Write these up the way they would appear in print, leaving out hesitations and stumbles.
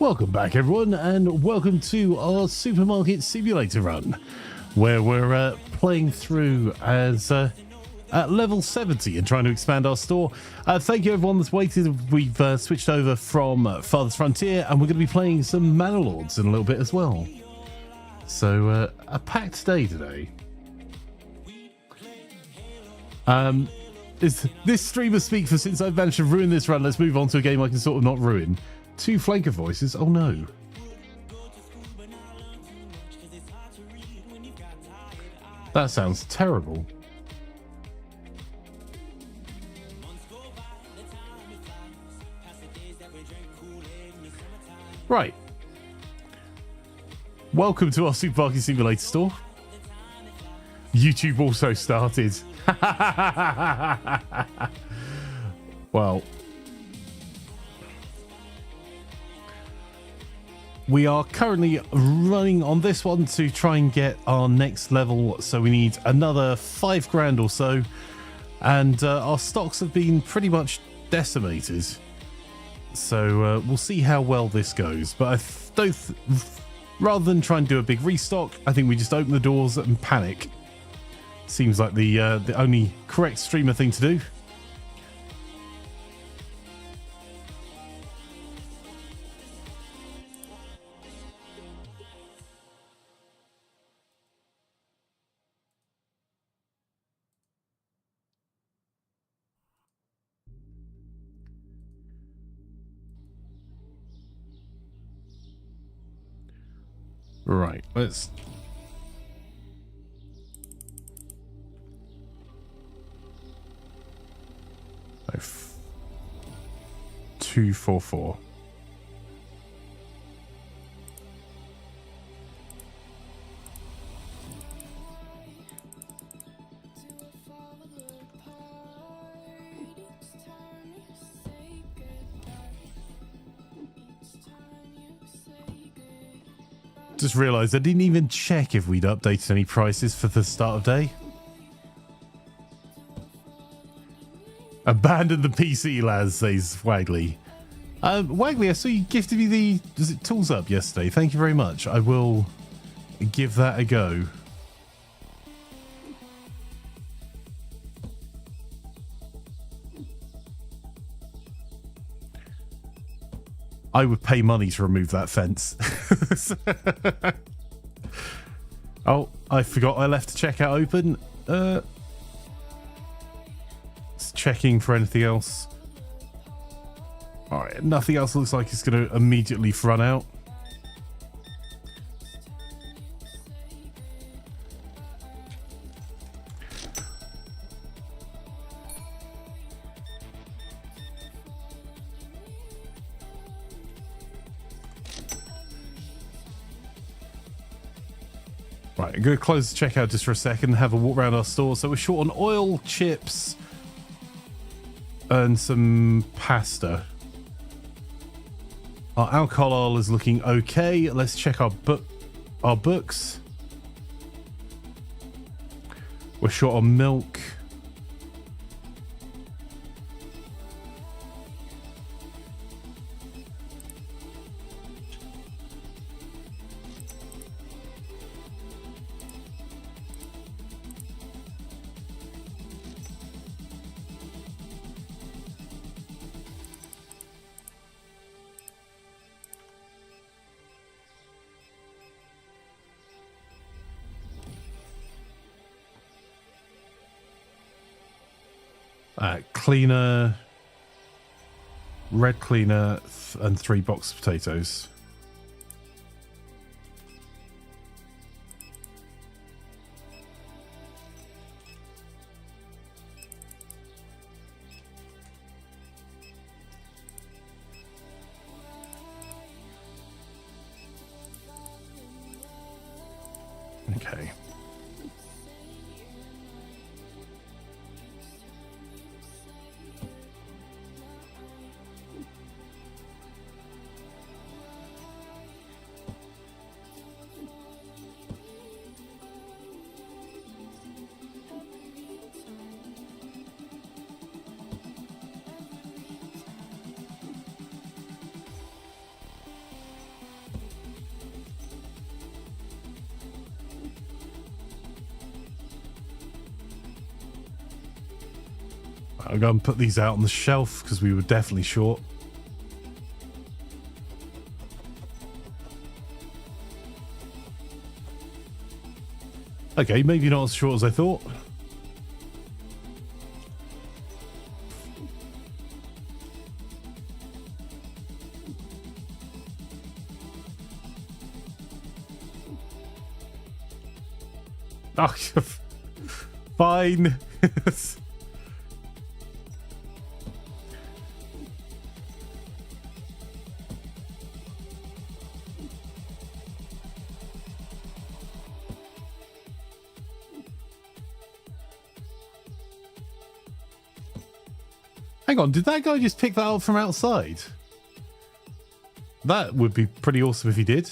Welcome back, everyone, and welcome to our supermarket simulator run, where we're playing through as at level 70 and trying to expand our store. Thank you, everyone that's waited. We've switched over from Father's Frontier, and we're going to be playing some Manor Lords in a little bit as well. So, a packed day today. Is this streamer speak for since I've managed to ruin this run? Let's move on to a game I can sort of not ruin. 2 flanker voices? Oh no. That sounds terrible. Right. Welcome to our supermarket simulator store. YouTube also started. Well, we are currently running on this one to try and get our next level, so we need another 5 grand or so, and our stocks have been pretty much decimated, so we'll see how well this goes. But rather than try and do a big restock, I think we just open the doors and panic. Seems like the only correct streamer thing to do. Right, let's... So 244. Just realised I didn't even check if we'd updated any prices for the start of day. Abandon the PC, lads, says Wagley. Wagley, I saw you gifted me the tools up yesterday. Thank you very much. I will give that a go. I would pay money to remove that fence. Oh, I forgot I left the checkout open. Checking for anything else. All right, nothing else looks like it's going to immediately run out. Right, I'm going to close the checkout just for a second and have a walk around our store. So we're short on oil, chips, and some pasta. Our alcohol aisle is looking okay. Let's check our books. We're short on milk. Cleaner, red cleaner, and 3 box potatoes. Okay. I'll go and put these out on the shelf because we were definitely short. Okay, maybe not as short as I thought. Oh, fine. Hang on, did that guy just pick that up from outside? That would be pretty awesome if he did.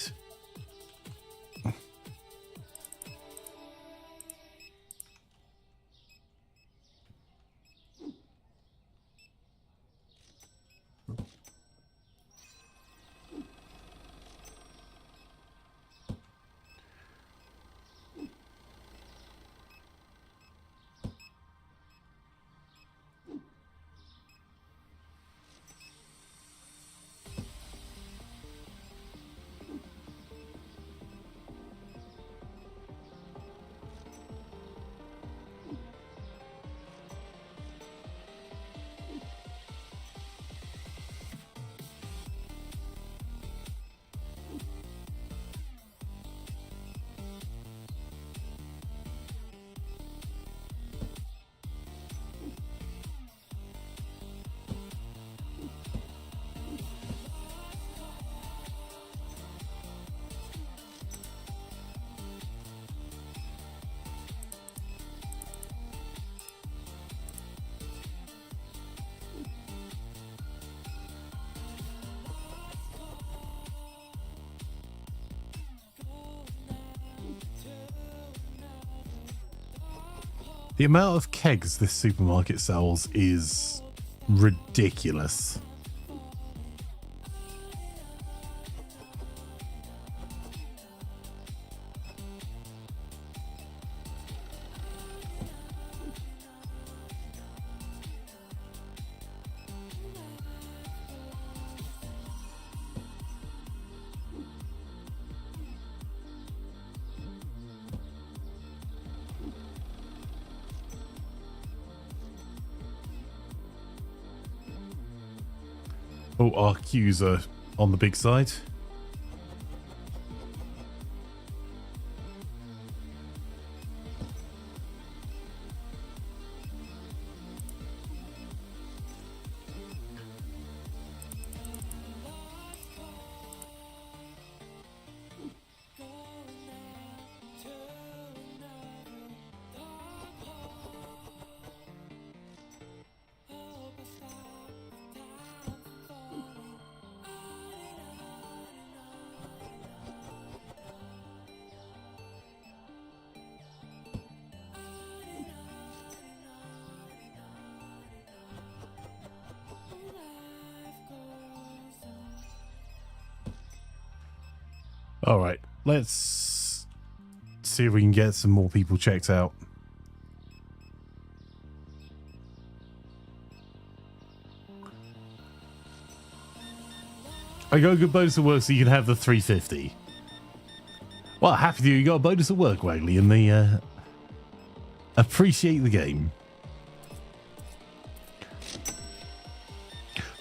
The amount of kegs this supermarket sells is ridiculous. Oh, our queues are on the big side. All right, let's see if we can get some more people checked out. I got a good bonus at work so you can have the 350. Well, happy to you got a bonus at work, Wagley, and they appreciate the game.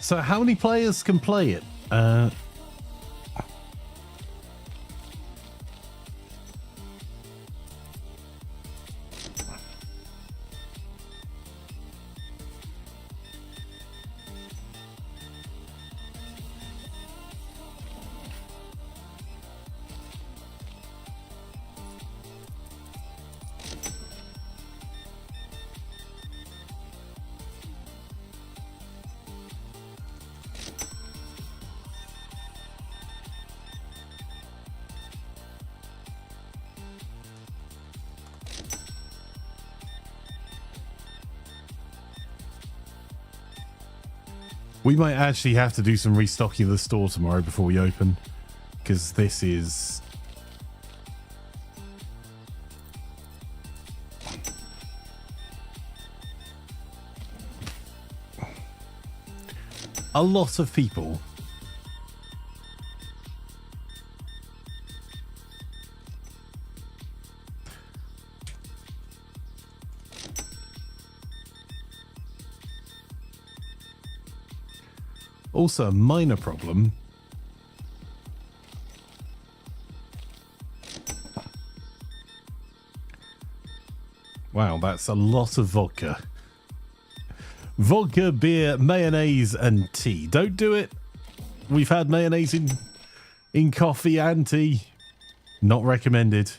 So how many players can play it? We might actually have to do some restocking of the store tomorrow before we open, because this is... a lot of people. Also, a minor problem. Wow, that's a lot of vodka. Vodka, beer, mayonnaise, and tea. Don't do it. We've had mayonnaise in coffee and tea. Not recommended.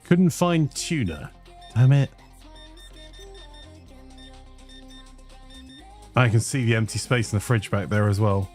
Couldn't find tuna. Damn it. I can see the empty space in the fridge back there as well.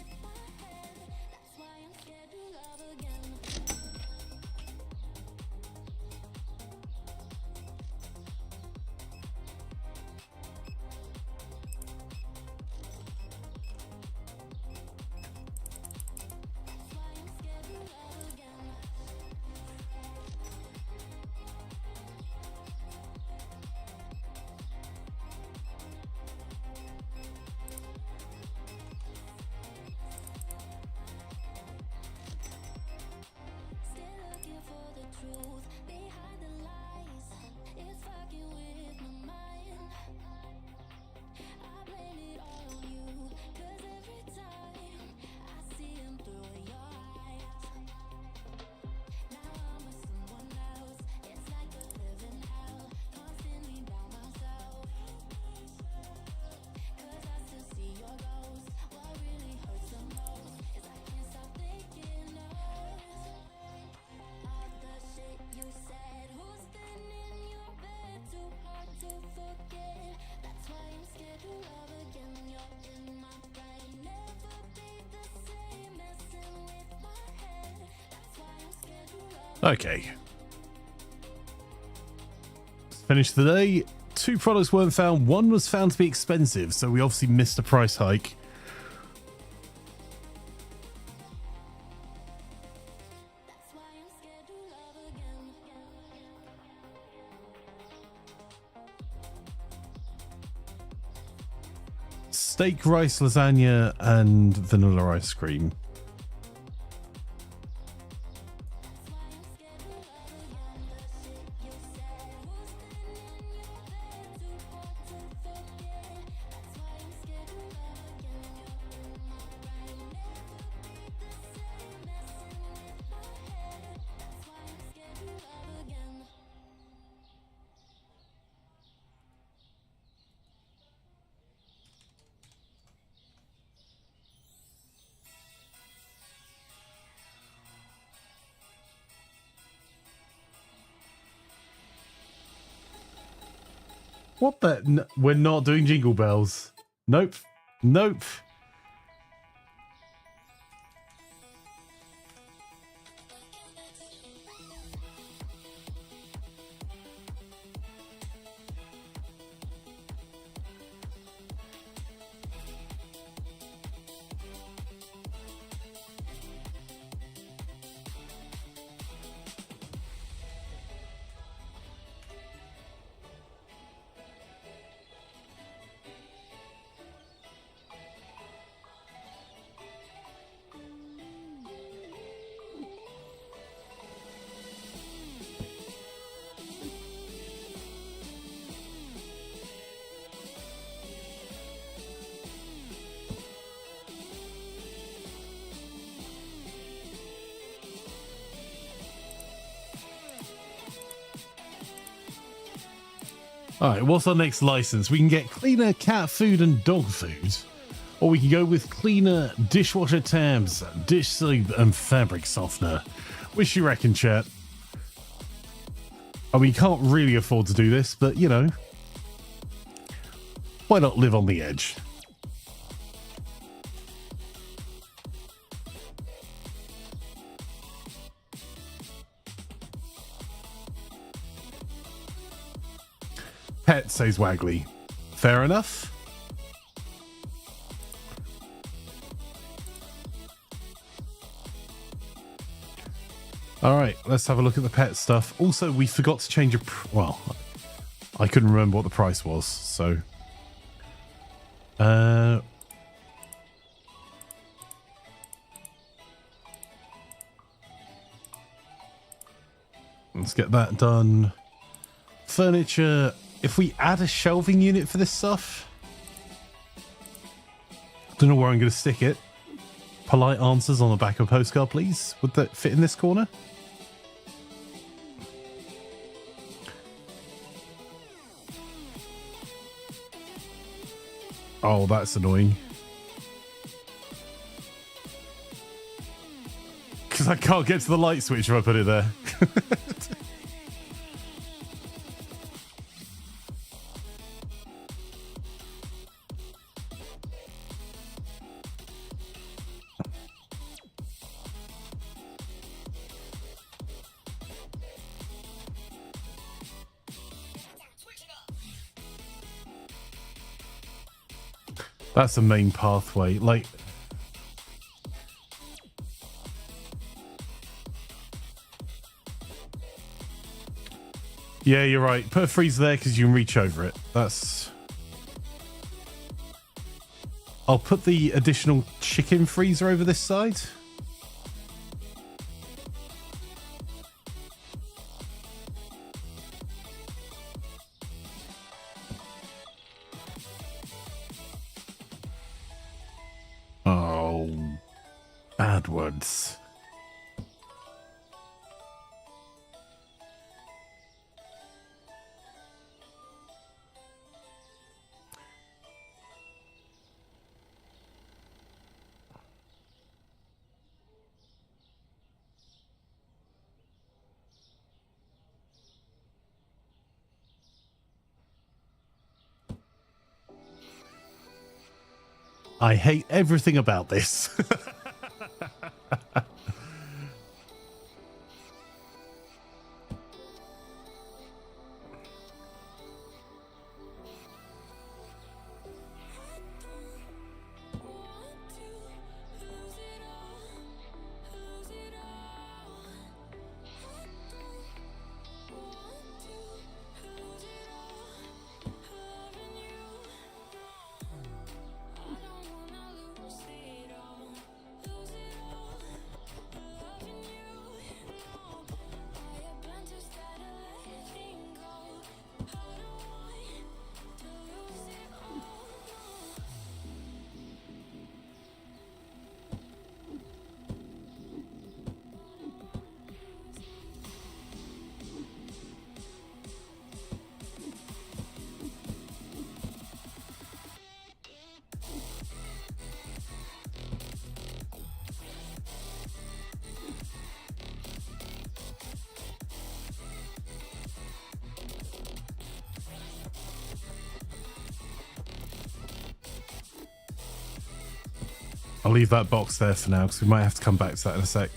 Okay. Finished the day. 2 products weren't found. 1 was found to be expensive, so we obviously missed a price hike. Steak, rice, lasagna, and vanilla ice cream. What the? We're not doing Jingle Bells. Nope. Nope. Alright, what's our next license? We can get cleaner cat food and dog food. Or we can go with cleaner dishwasher tabs, dish soap and fabric softener. Which you reckon, chat? We can't really afford to do this, but, you know, why not live on the edge? Pet, says Waggly. Fair enough. All right, let's have a look at the pet stuff. Also, we forgot to change well, I couldn't remember what the price was, so... let's get that done. Furniture. If we add a shelving unit for this stuff... don't know where I'm going to stick it. Polite answers on the back of a postcard, please. Would that fit in this corner? Oh, that's annoying. Because I can't get to the light switch if I put it there. That's the main pathway. Like, yeah, you're right. Put a freezer there because you can reach over it. That's... I'll put the additional chicken freezer over this side. Oh, AdWords. I hate everything about this. I'll leave that box there for now because we might have to come back to that in a sec.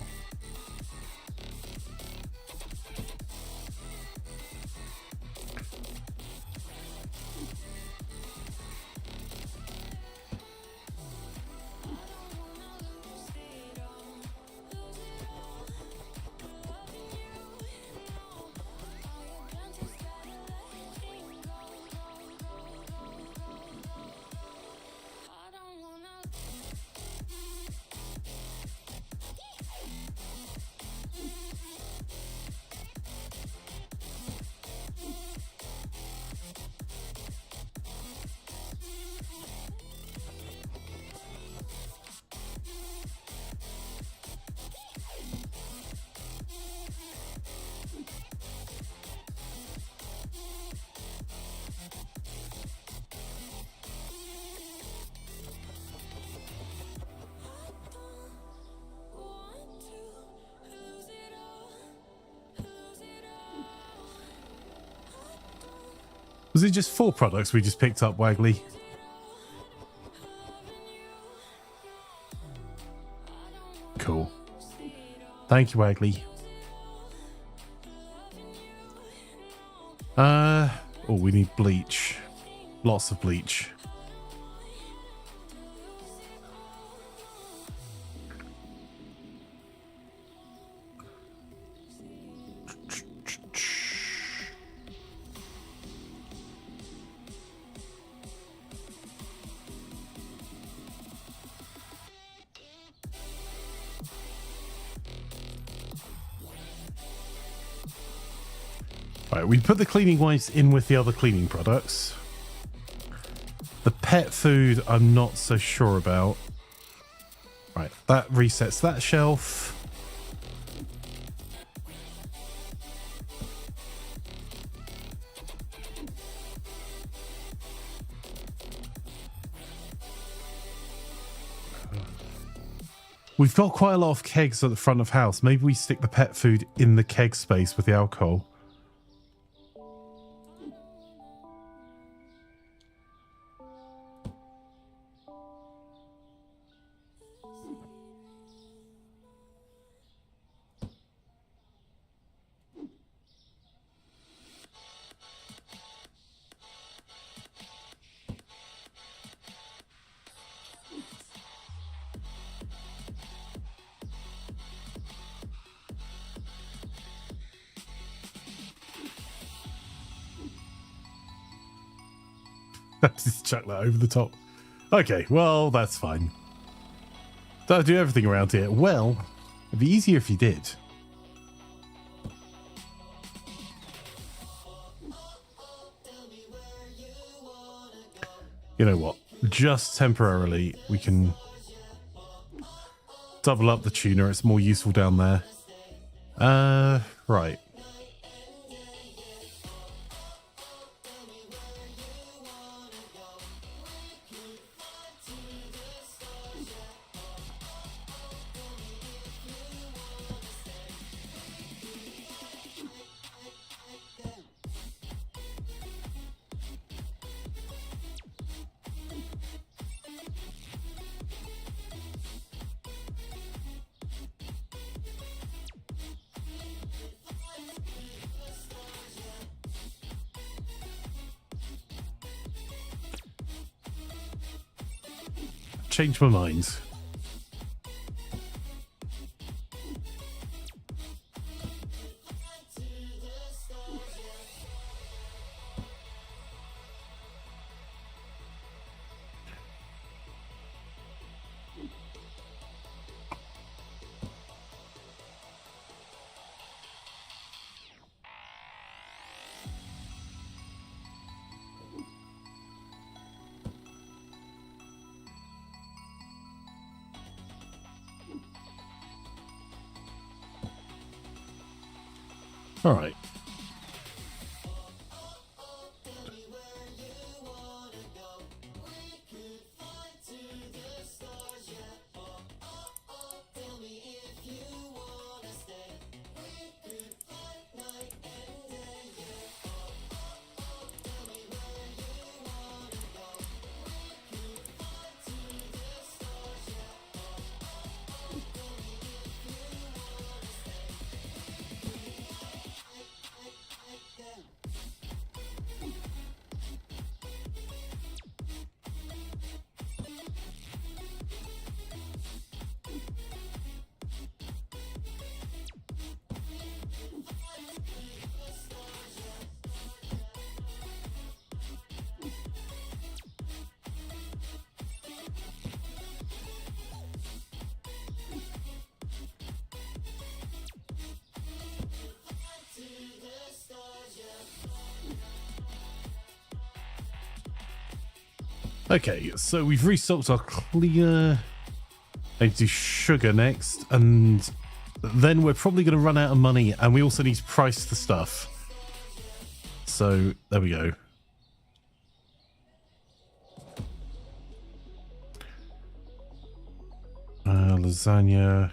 Was it just 4 products we just picked up, Waggly? Cool. Thank you, Waggly. Oh, we need bleach. Lots of bleach. Right, we put the cleaning wipes in with the other cleaning products. The pet food, I'm not so sure about. Right, that resets that shelf. We've got quite a lot of kegs at the front of house. Maybe we stick the pet food in the keg space with the alcohol. Just chuck that over the top. Okay, well, that's fine. Don't do everything around here. Well, it'd be easier if you did. You know what? Just temporarily, we can double up the tuner. It's more useful down there. Right. Changed my mind. All right. Okay, so we've restocked our cleaner. I need to do sugar next, and then we're probably going to run out of money, and we also need to price the stuff. So there we go. Lasagna.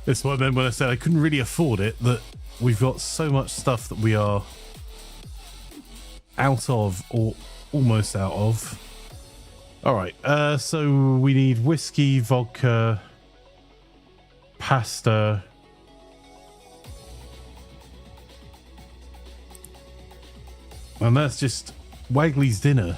That's what I meant when I said I couldn't really afford it, that we've got so much stuff that we are out of, or almost out of. All right, so we need whiskey, vodka, pasta, and that's just Wagley's dinner.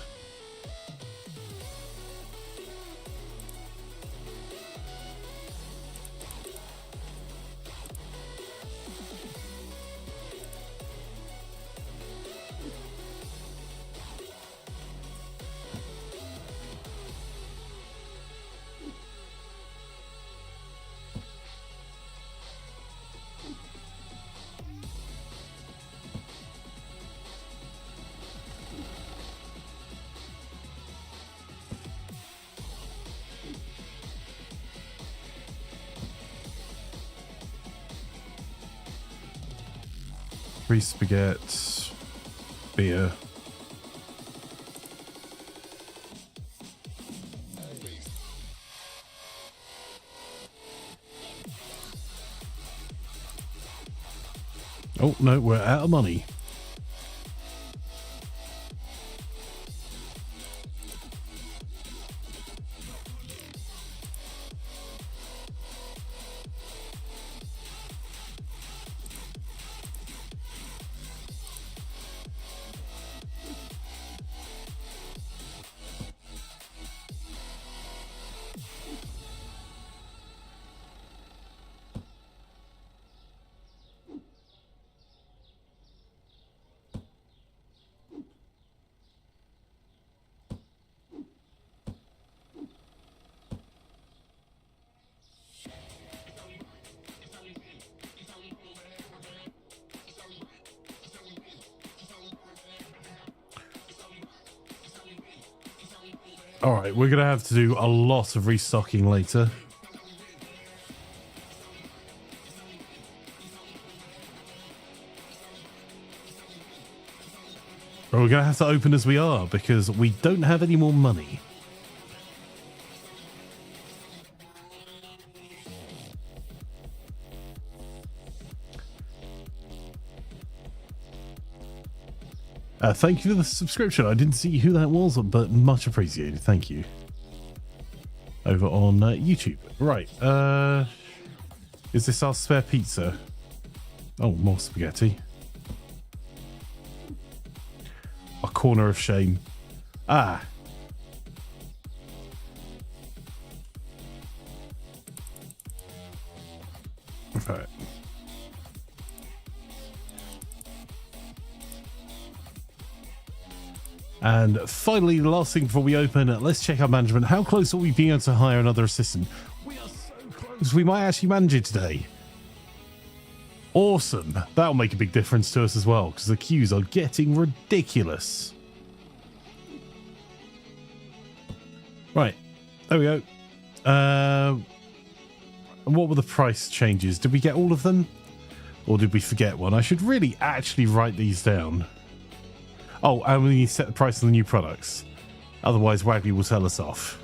Three spaghetti, beer. Oh, no, we're out of money. All right, we're going to have to do a lot of restocking later. But we're going to have to open as we are because we don't have any more money. Thank you for the subscription. I didn't see who that was, but much appreciated. Thank you. Over on YouTube. Right. Is this our spare pizza? Oh, more spaghetti. A corner of shame. Ah. Right. And finally, the last thing before we open, let's check our management. How close are we being able to hire another assistant? We are so close. We might actually manage it today. Awesome. That'll make a big difference to us as well, because the queues are getting ridiculous. Right. There we go. What were the price changes? Did we get all of them? Or did we forget one? I should really actually write these down. Oh, and we need to set the price of the new products. Otherwise, Wagley will tell us off.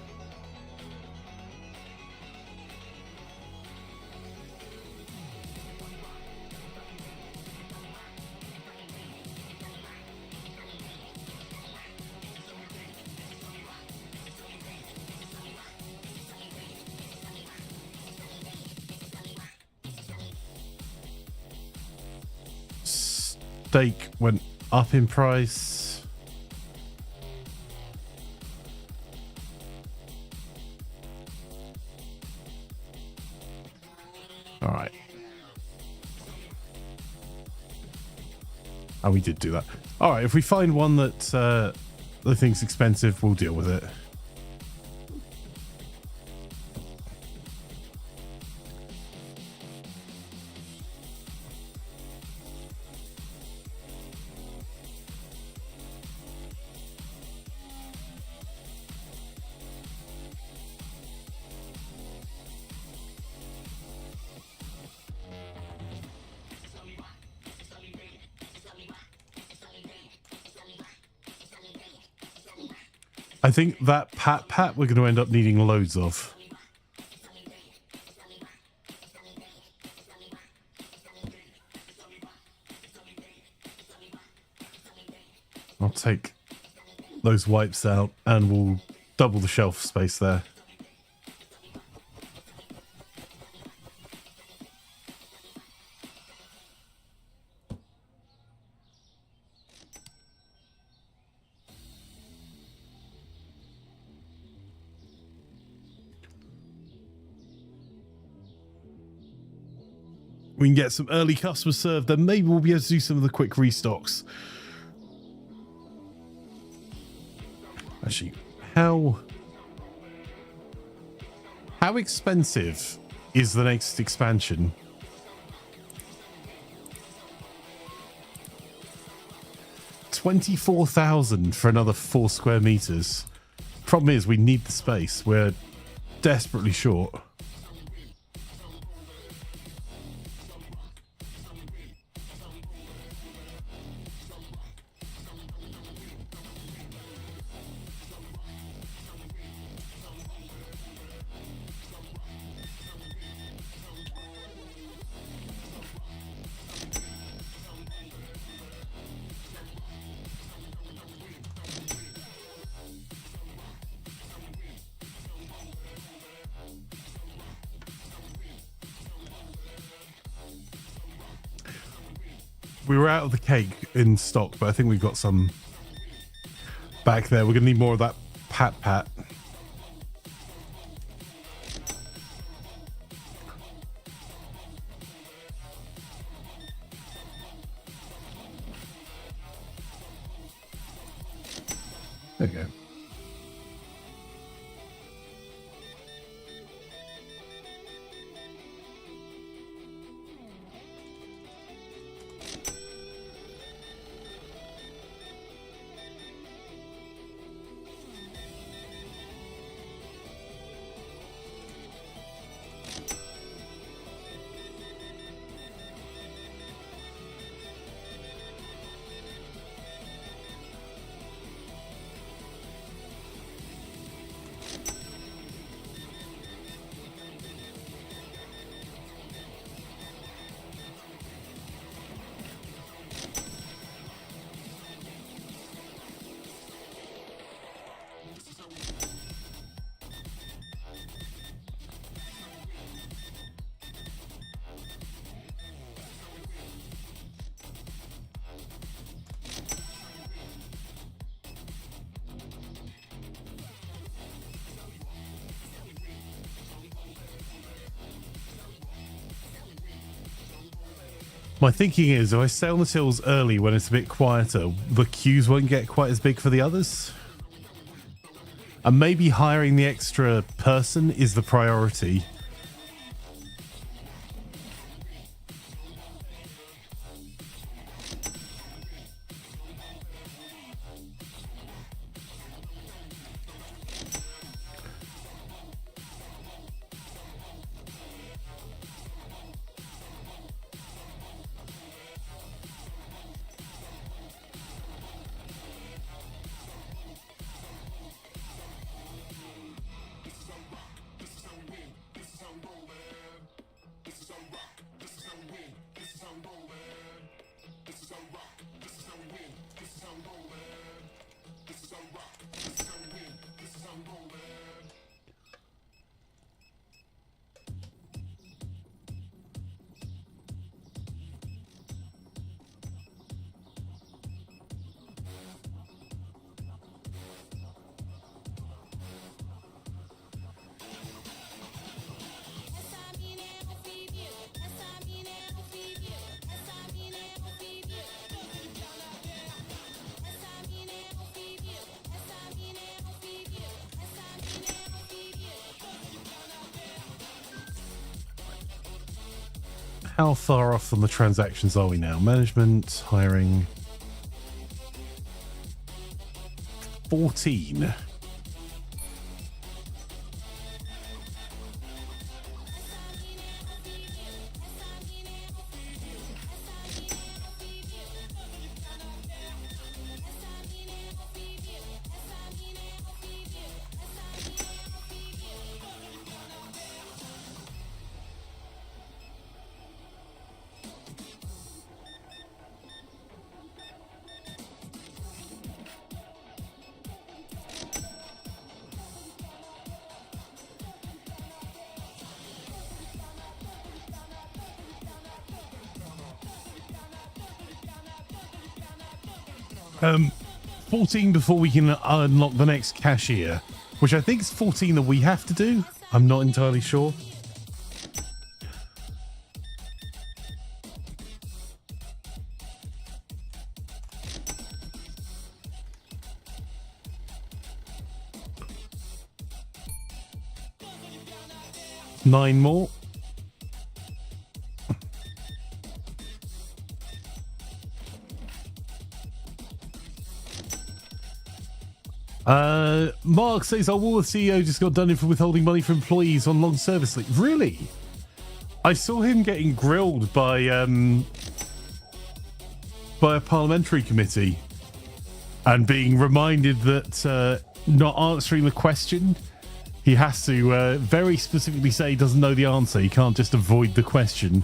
Steak went up in price. All right. Oh, we did do that. All right. If we find one that the thing's expensive, we'll deal with it. I think that pat we're going to end up needing loads of. I'll take those wipes out and we'll double the shelf space there. We can get some early customers served, then maybe we'll be able to do some of the quick restocks. Actually, how expensive is the next expansion? $24,000 for another 4 square meters. Problem is, we need the space. We're desperately short. We were out of the cake in stock, but I think we've got some back there. We're going to need more of that pat. There you go. My thinking is, if I stay on the tills early when it's a bit quieter, the queues won't get quite as big for the others. And maybe hiring the extra person is the priority. How far off from the transactions are we now? Management, hiring. 14. 14 before we can unlock the next cashier, which I think is 14 that we have to do. I'm not entirely sure. Nine more. Mark says our Woolworth CEO just got done in for withholding money from employees on long service leave. Really? I saw him getting grilled by a parliamentary committee and being reminded that not answering the question, he has to very specifically say he doesn't know the answer. He can't just avoid the question,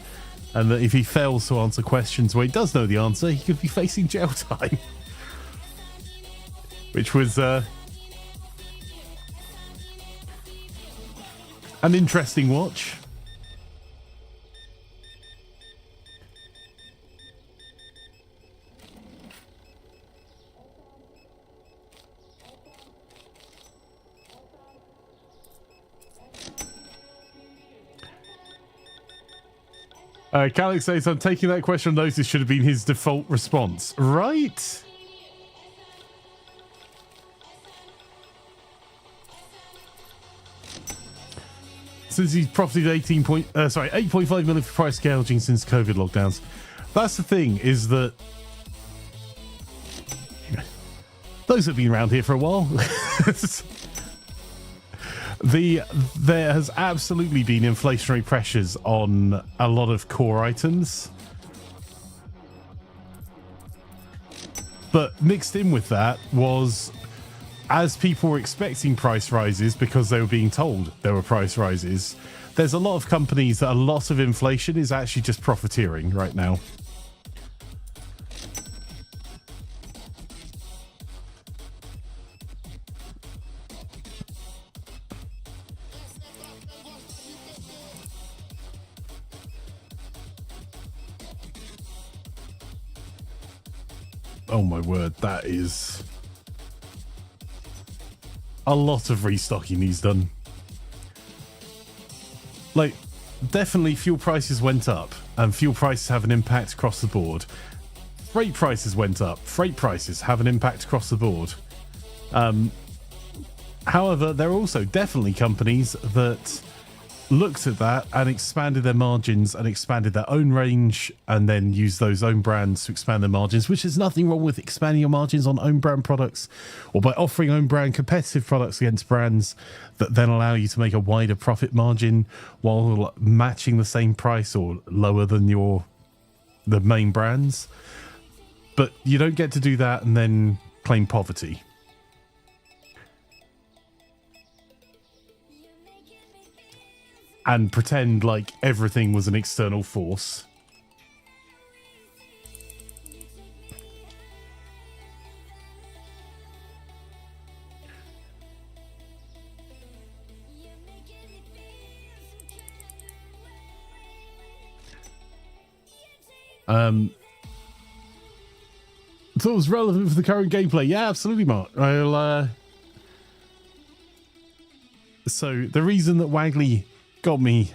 and that if he fails to answer questions where he does know the answer, he could be facing jail time. Which was an interesting watch. Calix says, I'm taking that question on notice, should have been his default response. Right? Since he's profited 8.5 million for price gouging since COVID lockdowns. That's the thing, is that those have been around here for a while. There has absolutely been inflationary pressures on a lot of core items. But mixed in with that was, as people were expecting price rises because they were being told there were price rises, there's a lot of companies that a lot of inflation is actually just profiteering right now. Oh my word, that is a lot of restocking he's done. Like, definitely fuel prices went up, and fuel prices have an impact across the board. Freight prices went up. Freight prices have an impact across the board. However, there are also definitely companies that looked at that and expanded their margins and expanded their own range and then used those own brands to expand their margins, which is nothing wrong with expanding your margins on own brand products or by offering own brand competitive products against brands that then allow you to make a wider profit margin while matching the same price or lower than the main brands. But you don't get to do that and then claim poverty. And pretend like everything was an external force. So it was relevant for the current gameplay. Yeah, absolutely, Mark. So the reason that Wagley got me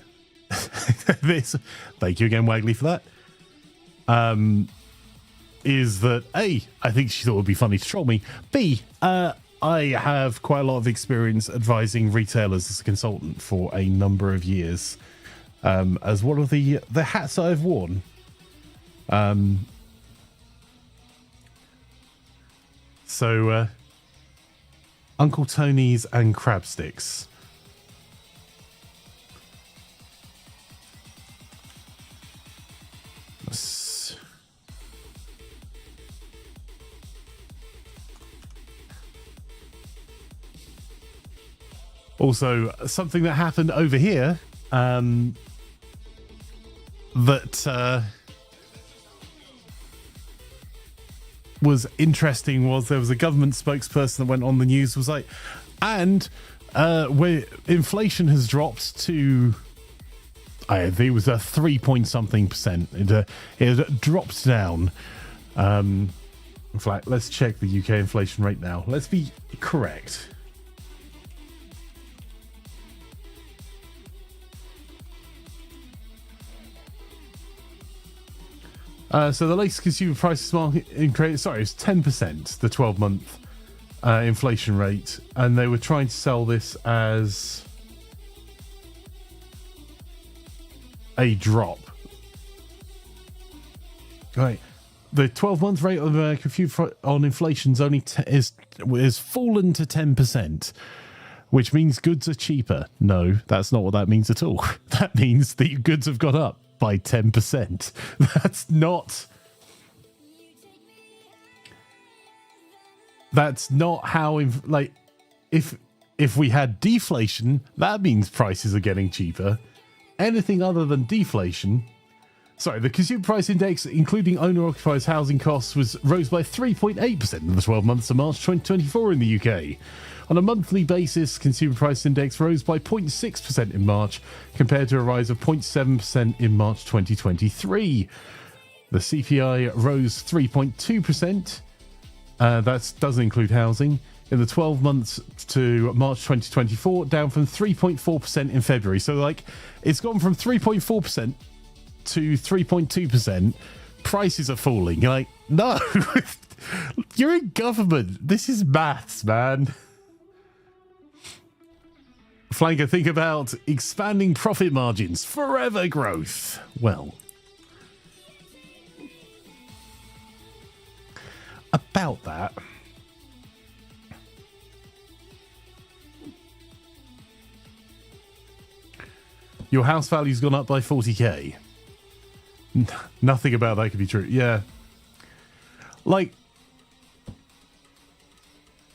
this, thank you again, Wagley, for that, is that A, I think she thought it would be funny to troll me. B, I have quite a lot of experience advising retailers as a consultant for a number of years, as one of the hats I've worn. So Uncle Tony's and crab sticks. Also, something that happened over here that was interesting was there was a government spokesperson that went on the news, was like, and where inflation has dropped to, I think it was a 3 point something percent. It dropped down In fact, let's check the UK inflation rate now. Let's be correct. So the latest consumer prices market increase, sorry, it's 10%, the 12-month inflation rate, and they were trying to sell this as a drop. Right, the 12-month rate of on inflation's only is fallen to 10%, which means goods are cheaper. No, that's not what that means at all. That means the goods have gone up by 10%. That's not how if we had deflation, that means prices are getting cheaper. Anything other than deflation, sorry, the consumer price index, including owner-occupied housing costs, rose by 3.8% in the 12 months of March 2024 in the UK. On a monthly basis, consumer price index rose by 0.6% in March, compared to a rise of 0.7% in March 2023. The CPI rose 3.2%. That doesn't include housing. In the 12 months to March 2024, down from 3.4% in February. So, like, it's gone from 3.4% to 3.2%. Prices are falling. You're like, no, you're in government. This is maths, man. Flanker, think about expanding profit margins, forever growth. Well, about that. Your house value's gone up by 40k. Nothing about that could be true. Yeah. Like,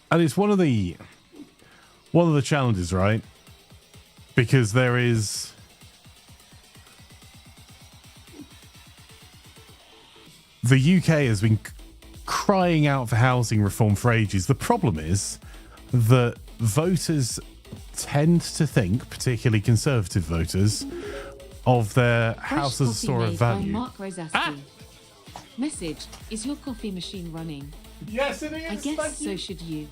and it's one of the challenges, right? Because there is the UK has been crying out for housing reform for ages. The problem is that voters tend to think, particularly conservative voters, of their house as a store of value. Mark Message, is your coffee machine running? Yes, it is. I guess so should you.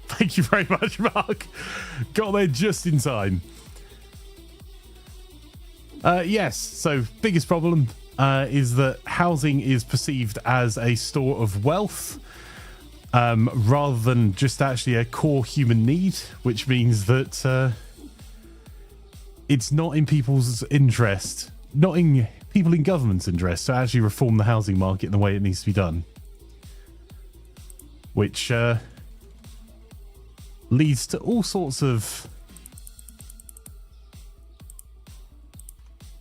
Thank you very much, Mark. Got there just in time. Yes, so biggest problem is that housing is perceived as a store of wealth rather than just actually a core human need, which means that it's not in people's interest, not in people in government's interest, to actually reform the housing market in the way it needs to be done. Which leads to all sorts of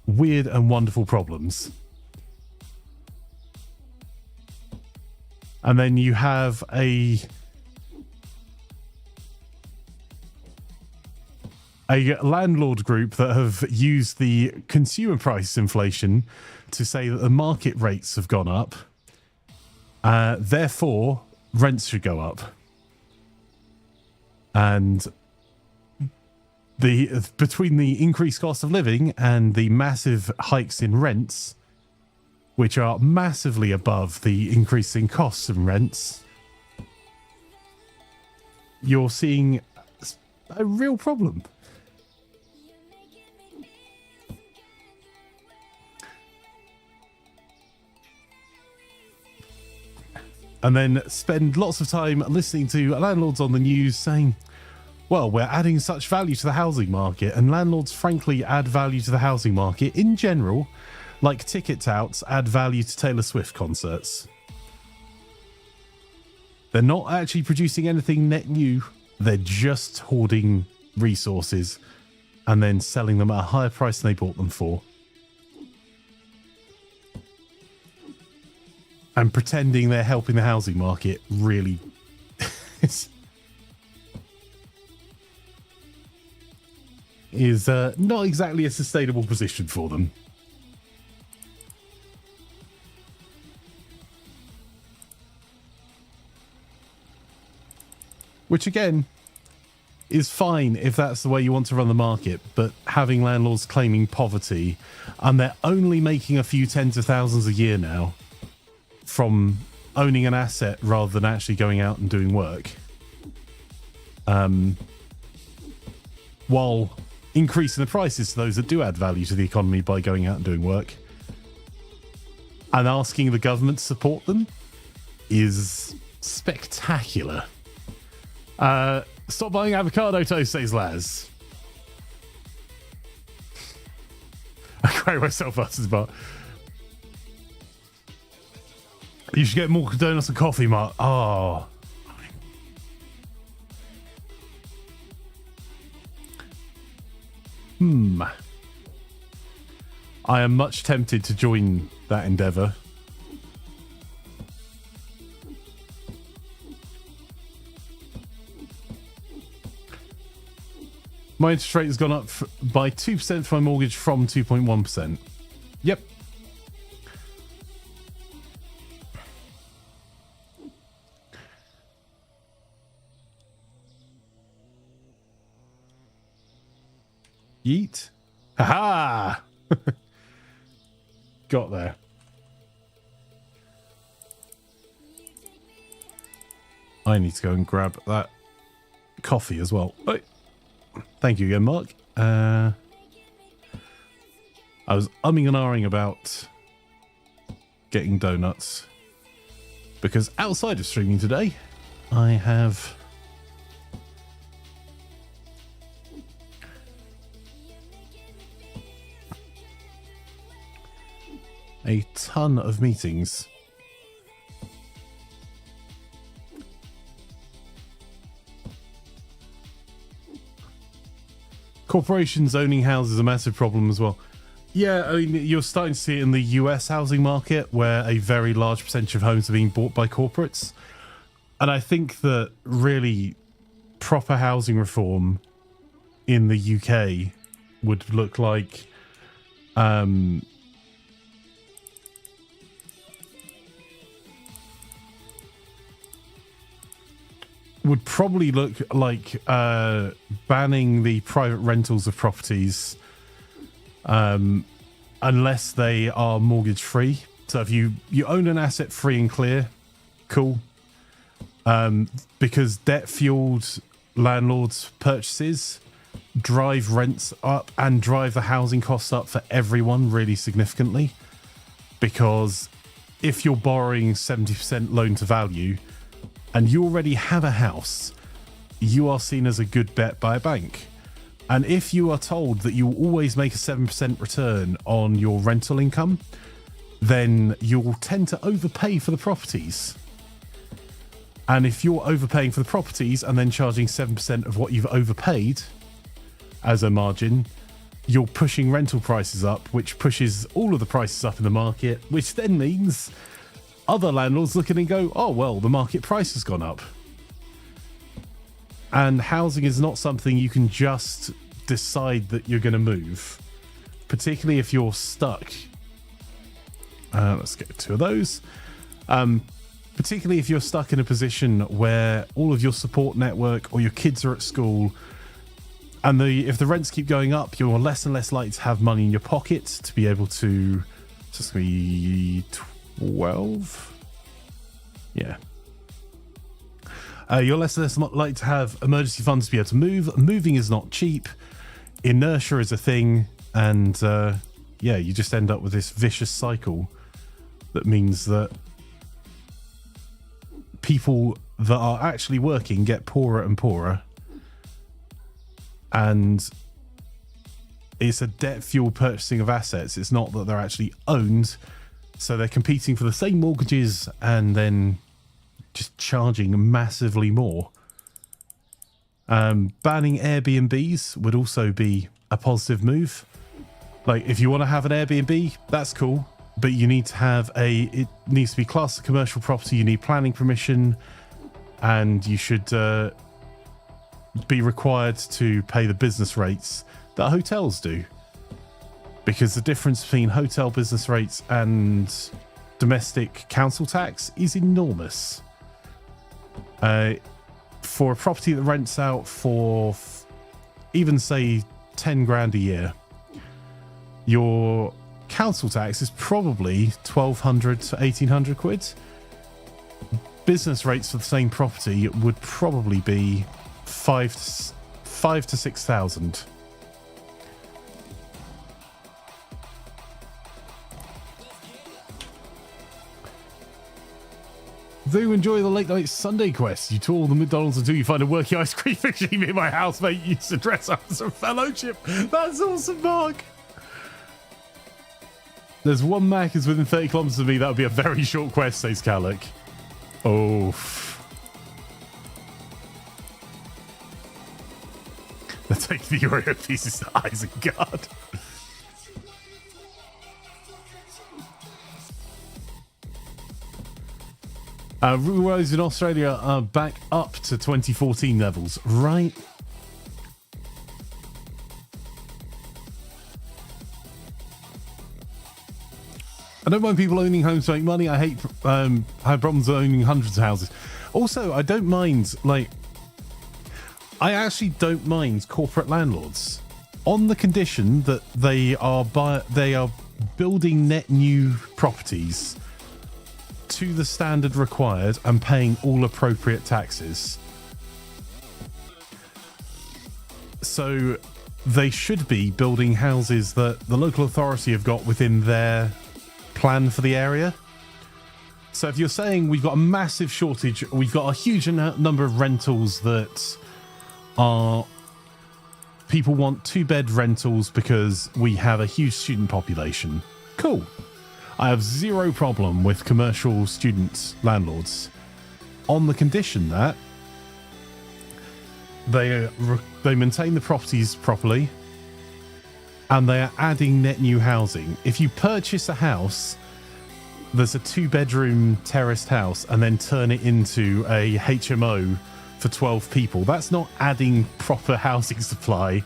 weird and wonderful problems. And then you have a landlord group that have used the consumer price inflation to say that the market rates have gone up. Therefore, rents should go up. And between the increased cost of living and the massive hikes in rents, which are massively above the increase in costs and rents, you're seeing a real problem. And then spend lots of time listening to landlords on the news saying, well, we're adding such value to the housing market. And landlords, frankly, add value to the housing market in general, like ticket touts add value to Taylor Swift concerts. They're not actually producing anything net new. They're just hoarding resources and then selling them at a higher price than they bought them for. And pretending they're helping the housing market really is not exactly a sustainable position for them. Which again is fine if that's the way you want to run the market, but having landlords claiming poverty and they're only making a few tens of thousands a year now from owning an asset rather than actually going out and doing work, while increasing the prices to those that do add value to the economy by going out and doing work, and asking the government to support them is spectacular. Stop buying avocado toast, says Laz. I cry myself out as well. You should get more donuts and coffee, Mark. Oh. I am much tempted to join that endeavour. My interest rate has gone up by 2% for my mortgage from 2.1%. Yep. Yeet. Ha-ha! Got there. I need to go and grab that coffee as well. Oh. Thank you again, Mark. I was umming and ahhing about getting donuts because outside of streaming today, I have a ton of meetings. Corporations owning houses is a massive problem as well. Yeah, I mean, you're starting to see it in the US housing market where a very large percentage of homes are being bought by corporates. And I think that really proper housing reform in the UK would look like would probably look like banning the private rentals of properties unless they are mortgage free. So if you own an asset free and clear, cool. Because debt fueled landlords purchases drive rents up and drive the housing costs up for everyone really significantly, because if you're borrowing 70% loan to value and you already have a house, you are seen as a good bet by a bank. And if you are told that you will always make a 7% return on your rental income, then you'll tend to overpay for the properties. And if you're overpaying for the properties and then charging 7% of what you've overpaid as a margin, you're pushing rental prices up, which pushes all of the prices up in the market, which then means other landlords look at it and go, oh, well, the market price has gone up. And housing is not something you can just decide that you're going to move, particularly if you're stuck. Let's get 2 of those. Particularly if you're stuck in a position where all of your support network or your kids are at school, and if the rents keep going up, you're less and less likely to have money in your pocket to be able to... So it's going to be 12? Yeah. You're less and less likely to have emergency funds to be able to move. Moving is not cheap. Inertia is a thing. And yeah, you just end up with this vicious cycle that means that people that are actually working get poorer and poorer. And it's a debt-fueled purchasing of assets. It's not that they're actually owned. So they're competing for the same mortgages and then just charging massively more. Banning Airbnbs would also be a positive move. Like, if you want to have an Airbnb, that's cool. But you need to have it needs to be classed as a commercial property. You need planning permission. And you should be required to pay the business rates that hotels do. Because the difference between hotel business rates and domestic council tax is enormous. For a property that rents out for even say 10 grand a year, your council tax is probably 1,200 to 1,800 quid. Business rates for the same property would probably be 5 to 6,000. Do enjoy the late night Sunday quest. You tour all the McDonald's until you find a working ice cream machine in my house, mate. Used to dress up as a fellowship. That's awesome, Mark. There's one Macca's within 30 kilometers of me. That would be a very short quest, says Calic. Oh. Let's take the Oreo pieces to Isengard. Roads in Australia are back up to 2014 levels, right? I don't mind people owning homes to make money. I have problems owning hundreds of houses. Also, I don't mind, I actually don't mind corporate landlords on the condition that they are building net new properties to the standard required and paying all appropriate taxes. So they should be building houses that the local authority have got within their plan for the area. So if you're saying we've got a massive shortage, we've got a huge number of rentals that are people want 2-bed rentals because we have a huge student population. Cool. I have zero problem with commercial student landlords on the condition that they maintain the properties properly and they are adding net new housing. If you purchase a house that's a 2-bedroom terraced house and then turn it into a HMO for 12 people, that's not adding proper housing supply.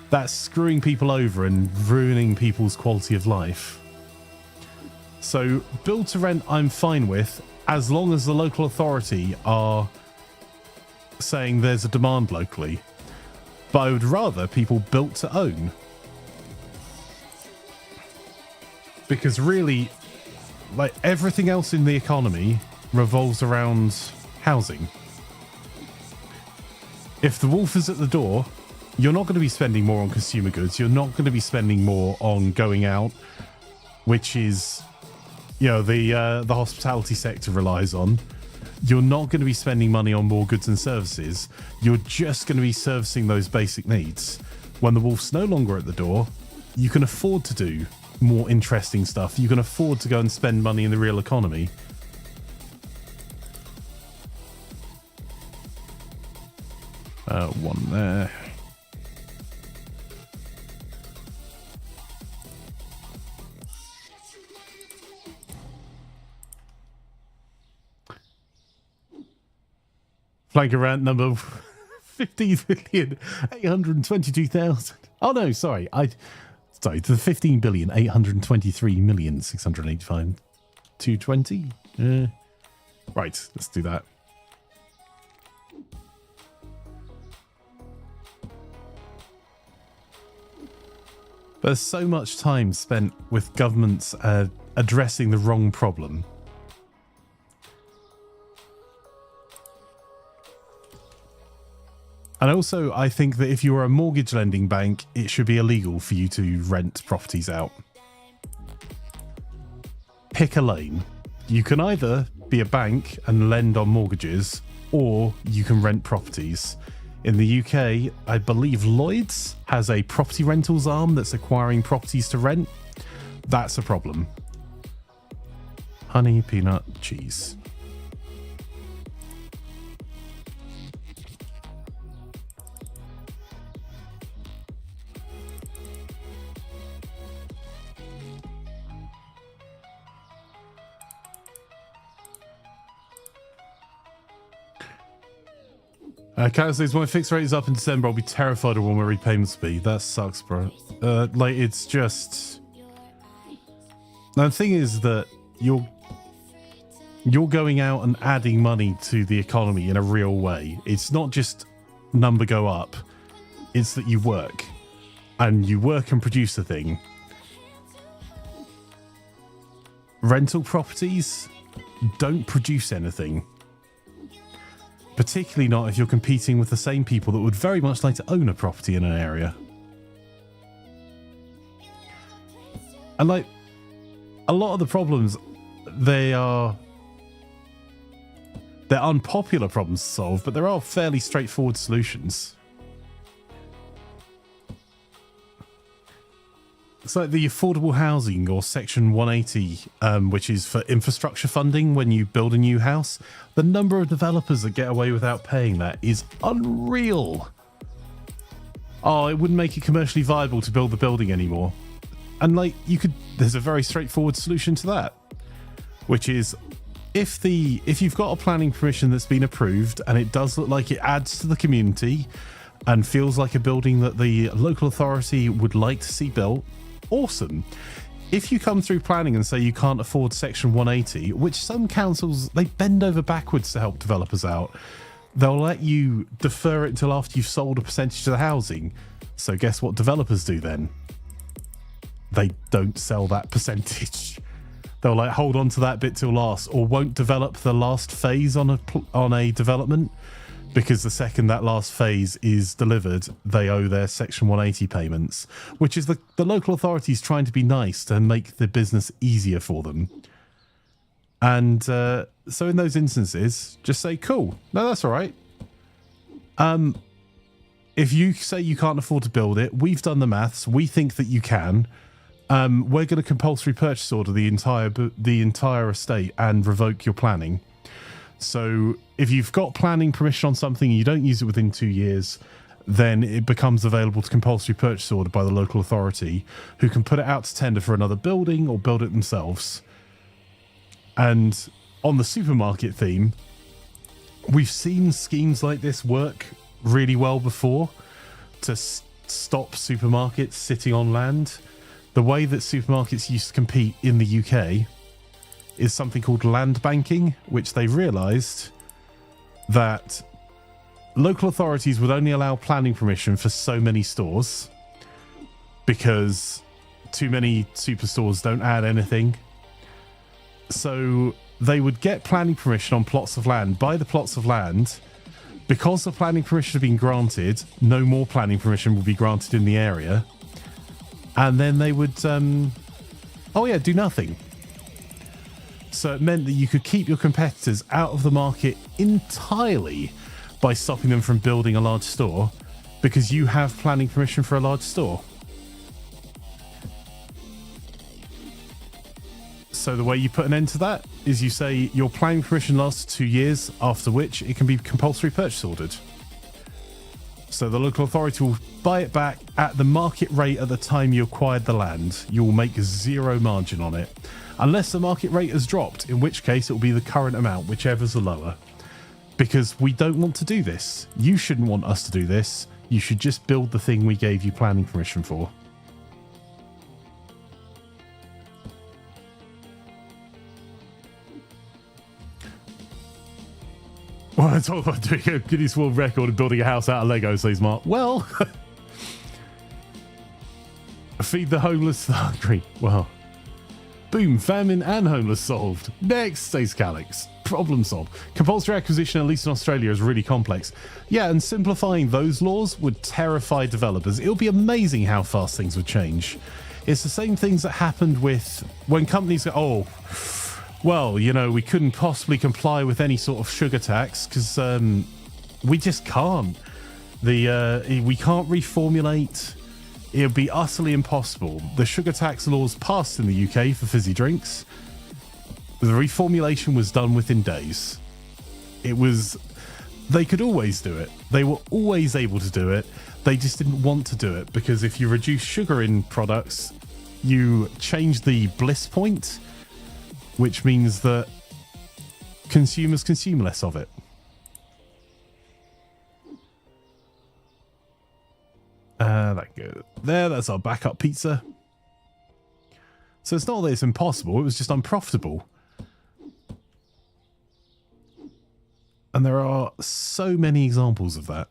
That's screwing people over and ruining people's quality of life. So build to rent I'm fine with, as long as the local authority are saying there's a demand locally. But I would rather people built to own. Because really, everything else in the economy revolves around housing. If the wolf is at the door, you're not going to be spending more on consumer goods. You're not going to be spending more on going out, which is, the hospitality sector relies on. You're not going to be spending money on more goods and services. You're just going to be servicing those basic needs. When the wolf's no longer at the door, you can afford to do more interesting stuff. You can afford to go and spend money in the real economy. One there. Flanker rant number 15,822,000. Oh no, sorry. To the 15,823,685,220. Right, let's do that. There's so much time spent with governments addressing the wrong problem. And also, I think that if you're a mortgage lending bank, it should be illegal for you to rent properties out. Pick a lane. You can either be a bank and lend on mortgages, or you can rent properties. In the UK, I believe Lloyd's has a property rentals arm that's acquiring properties to rent. That's a problem. Honey, peanut, cheese. Cat says, my fixed rate is up in December. I'll be terrified of what my repayments will be. That sucks, bro. Like, it's just... Now, the thing is that you're going out and adding money to the economy in a real way. It's not just number go up. It's that you work. And you work and produce a thing. Rental properties don't produce anything. Particularly not if you're competing with the same people that would very much like to own a property in an area. And like, a lot of the problems, they're unpopular problems to solve, but there are fairly straightforward solutions. It's like the affordable housing or Section 180, which is for infrastructure funding when you build a new house. The number of developers that get away without paying that is unreal. Oh, it wouldn't make it commercially viable to build the building anymore. And like, there's a very straightforward solution to that, which is if you've got a planning permission that's been approved and it does look like it adds to the community and feels like a building that the local authority would like to see built, awesome. If you come through planning and say you can't afford Section 180, which some councils, they bend over backwards to help developers out, they'll let you defer it until after you've sold a percentage of the housing. So guess what developers do then? They don't sell that percentage. They'll like hold on to that bit till last, or won't develop the last phase on a development, because the second that last phase is delivered, they owe their Section 180 payments, which is the local authorities trying to be nice to make the business easier for them. And so in those instances, just say, cool, no, that's all right. If you say you can't afford to build it, we've done the maths, we think that you can. We're going to compulsory purchase order the entire estate and revoke your planning. So if you've got planning permission on something and you don't use it within 2 years, then it becomes available to compulsory purchase order by the local authority, who can put it out to tender for another building or build it themselves. And on the supermarket theme, we've seen schemes like this work really well before to stop supermarkets sitting on land. The way that supermarkets used to compete in the UK is something called land banking, which they realised that local authorities would only allow planning permission for so many stores because too many superstores don't add anything. So they would get planning permission on plots of land, buy the plots of land. Because the planning permission had been granted, no more planning permission will be granted in the area. And then they would, do nothing. So it meant that you could keep your competitors out of the market entirely by stopping them from building a large store because you have planning permission for a large store. So the way you put an end to that is you say your planning permission lasts 2 years, after which it can be compulsory purchase ordered. So the local authority will buy it back at the market rate at the time you acquired the land. You will make zero margin on it. Unless the market rate has dropped, in which case it will be the current amount, whichever's the lower. Because we don't want to do this. You shouldn't want us to do this. You should just build the thing we gave you planning permission for. Well, I talk about doing a Guinness World Record and building a house out of Lego, says Mark. Well, feed the homeless, the hungry. Well, boom, famine and homeless solved. Next, says Calix. Problem solved. Compulsory acquisition, at least in Australia, is really complex. Yeah, and simplifying those laws would terrify developers. It would be amazing how fast things would change. It's the same things that happened with when companies go, oh, well, you know, we couldn't possibly comply with any sort of sugar tax because we just can't. We can't reformulate. It would be utterly impossible. The sugar tax laws passed in the UK for fizzy drinks. The reformulation was done within days. They could always do it. They were always able to do it. They just didn't want to do it because if you reduce sugar in products, you change the bliss point, which means that consumers consume less of it. That goes there. That's our backup pizza. So it's not that it's impossible. It was just unprofitable. And there are so many examples of that.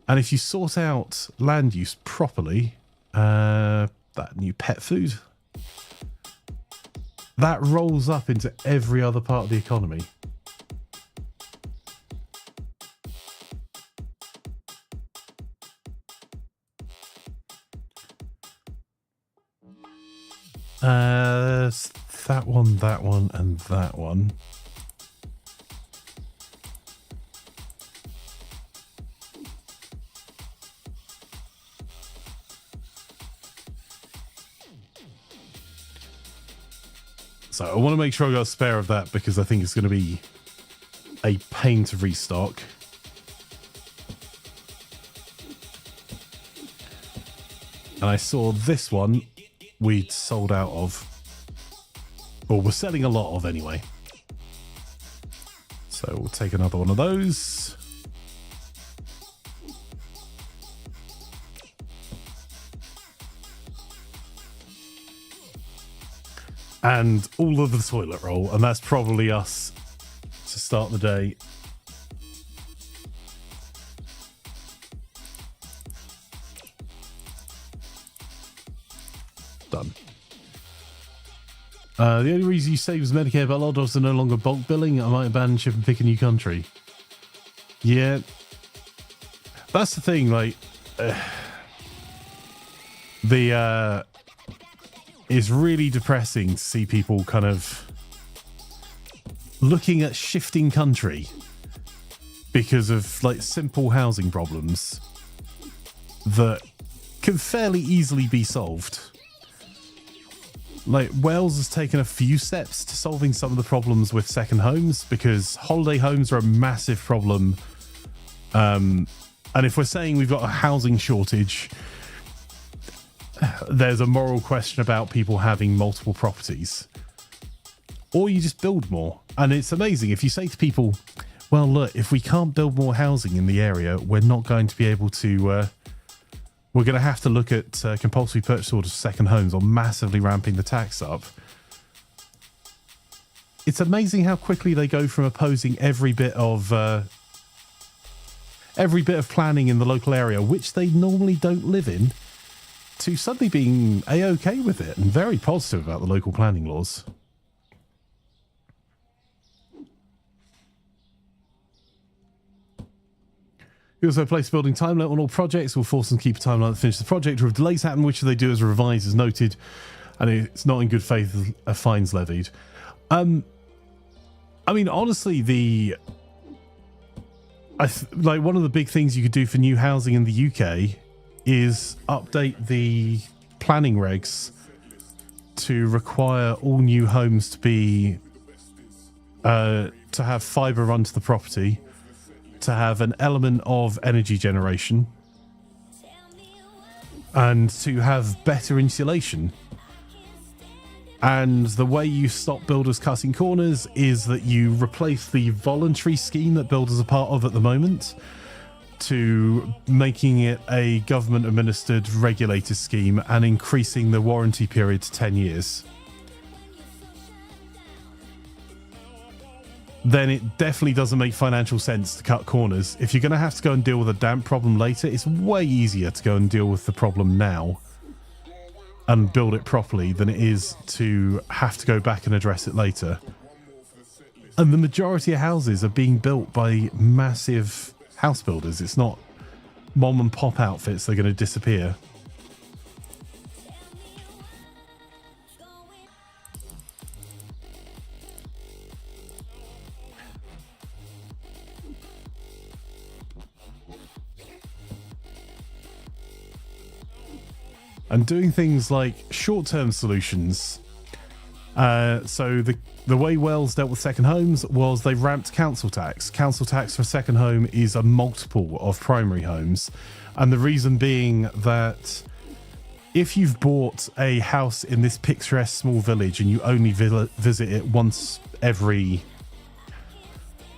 And if you sort out land use properly, that new pet food, that rolls up into every other part of the economy. That one, and that one. So I want to make sure I got a spare of that because I think it's going to be a pain to restock. And I saw this one we'd sold out of. Or we're selling a lot of anyway. So we'll take another one of those. And all of the toilet roll, and that's probably us to start the day. Done. The only reason you say was Medicare, but a lot of dogs are no longer bulk billing. I might abandon ship and pick a new country. Yeah. That's the thing, like... It's really depressing to see people kind of looking at shifting country because of like simple housing problems that can fairly easily be solved. Like Wales has taken a few steps to solving some of the problems with second homes because holiday homes are a massive problem. And if we're saying we've got a housing shortage, there's a moral question about people having multiple properties. Or you just build more. And it's amazing if you say to people, well, look, if we can't build more housing in the area, we're not going to be able to... we're going to have to look at compulsory purchase orders for second homes or massively ramping the tax up. It's amazing how quickly they go from opposing every bit of planning in the local area, which they normally don't live in, to suddenly being A-OK with it and very positive about the local planning laws. We also place a building time limit on all projects. We'll force them to keep a timeline to finish the project, or if delays happen, which they do as revised as noted, and it's not in good faith, a fine's levied. I mean, honestly, like one of the big things you could do for new housing in the UK is update the planning regs to require all new homes to be to have fibre run to the property, to have an element of energy generation, and to have better insulation. And the way you stop builders cutting corners is that you replace the voluntary scheme that builders are part of at the moment to making it a government administered regulated scheme and increasing the warranty period to 10 years. Then it definitely doesn't make financial sense to cut corners. If you're going to have to go and deal with a damp problem later, it's way easier to go and deal with the problem now and build it properly than it is to have to go back and address it later. And the majority of houses are being built by massive house builders. It's not mom and pop outfits that are going to disappear. And doing things like short-term solutions. So the way Wales dealt with second homes was they ramped council tax. Council tax for a second home is a multiple of primary homes. And the reason being that if you've bought a house in this picturesque small village and you only visit it once every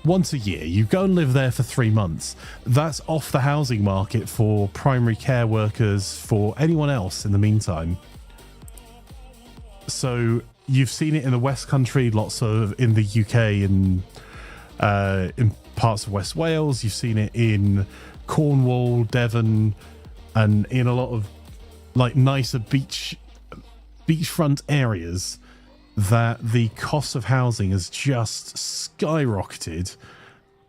once a year. You go and live there for 3 months. That's off the housing market for primary care workers, for anyone else in the meantime. So you've seen it in the West Country, lots of in the UK and in parts of West Wales. You've seen it in Cornwall, Devon, and in a lot of like nicer beachfront areas, that the cost of housing has just skyrocketed.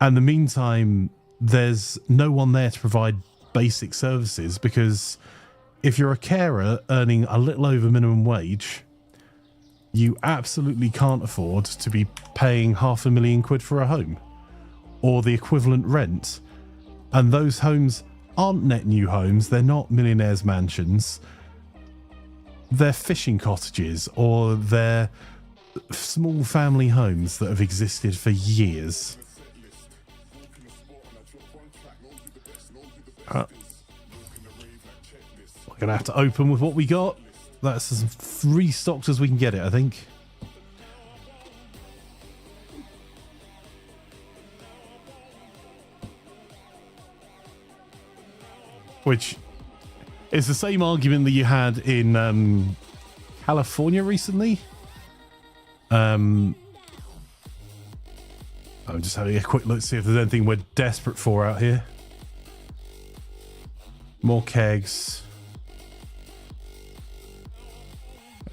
And in the meantime, there's no one there to provide basic services, because if you're a carer earning a little over minimum wage, you absolutely can't afford to be paying £500,000 for a home or the equivalent rent. And those homes aren't net new homes. They're not millionaires' mansions. They're fishing cottages, or they're small family homes that have existed for years. We're going to have to open with what we got. That's as restocked as we can get it, I think. Which is the same argument that you had in California recently. I'm just having a quick look to see if there's anything we're desperate for out here. More kegs.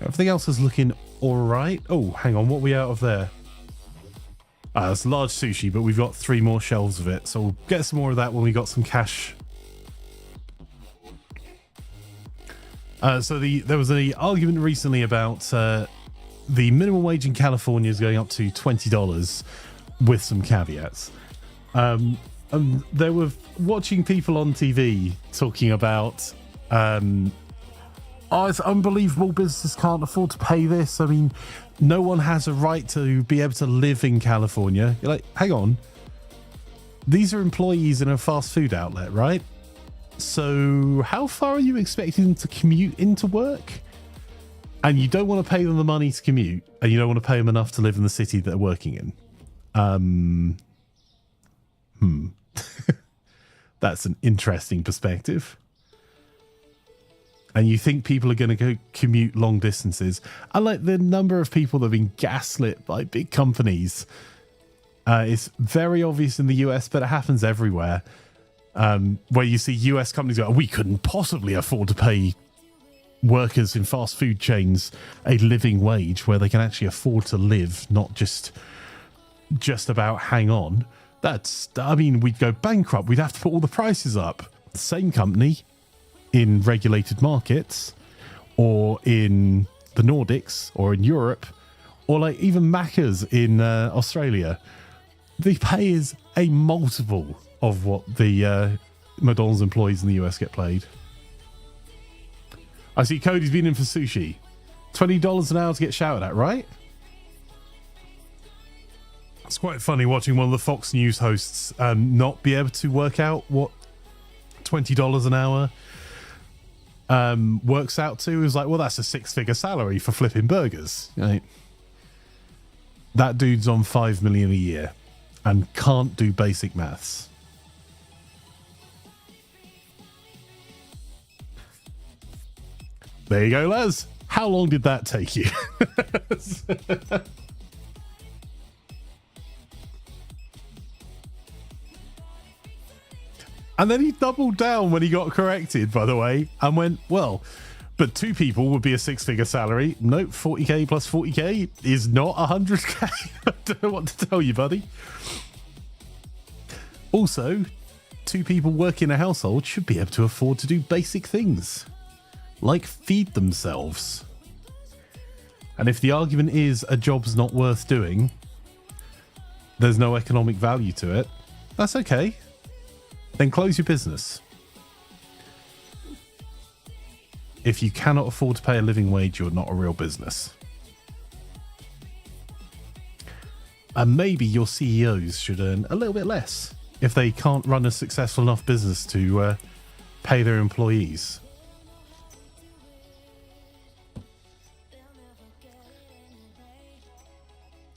Everything else is looking alright. Oh, hang on. What are we out of there? It's large sushi, but we've got 3 more shelves of it. So we'll get some more of that when we got some cash. There was an argument recently about the minimum wage in California is going up to $20 with some caveats. And they were watching people on TV talking about, it's unbelievable, businesses can't afford to pay this. I mean, no one has a right to be able to live in California. You're like, hang on. These are employees in a fast food outlet, right? So how far are you expecting them to commute into work? And you don't want to pay them the money to commute, and you don't want to pay them enough to live in the city that they're working in. That's an interesting perspective. And you think people are going to go commute long distances. And like the number of people that have been gaslit by big companies is very obvious in the US, but it happens everywhere. Where you see US companies go, we couldn't possibly afford to pay workers in fast food chains a living wage where they can actually afford to live, not just about hang on. We'd go bankrupt. We'd have to put all the prices up. The same company in regulated markets, or in the Nordics, or in Europe, or like even Macca's in Australia, the pay is a multiple of what the McDonald's employees in the US get paid. I see Cody's been in for sushi. $20 an hour to get shouted at, right? It's quite funny watching one of the Fox News hosts not be able to work out what $20 an hour works out to. It was like, well, that's a 6-figure salary for flipping burgers. Right? That dude's on $5 million a year and can't do basic maths. There you go, Les. How long did that take you? And then he doubled down when he got corrected, by the way, and went, well, but 2 people would be a 6-figure salary. Nope, 40k plus 40k is not 100k. I don't know what to tell you, buddy. Also, 2 people working in a household should be able to afford to do basic things, like feed themselves. And if the argument is a job's not worth doing, there's no economic value to it, that's okay. Then close your business. If you cannot afford to pay a living wage, you're not a real business. And maybe your CEOs should earn a little bit less if they can't run a successful enough business to pay their employees.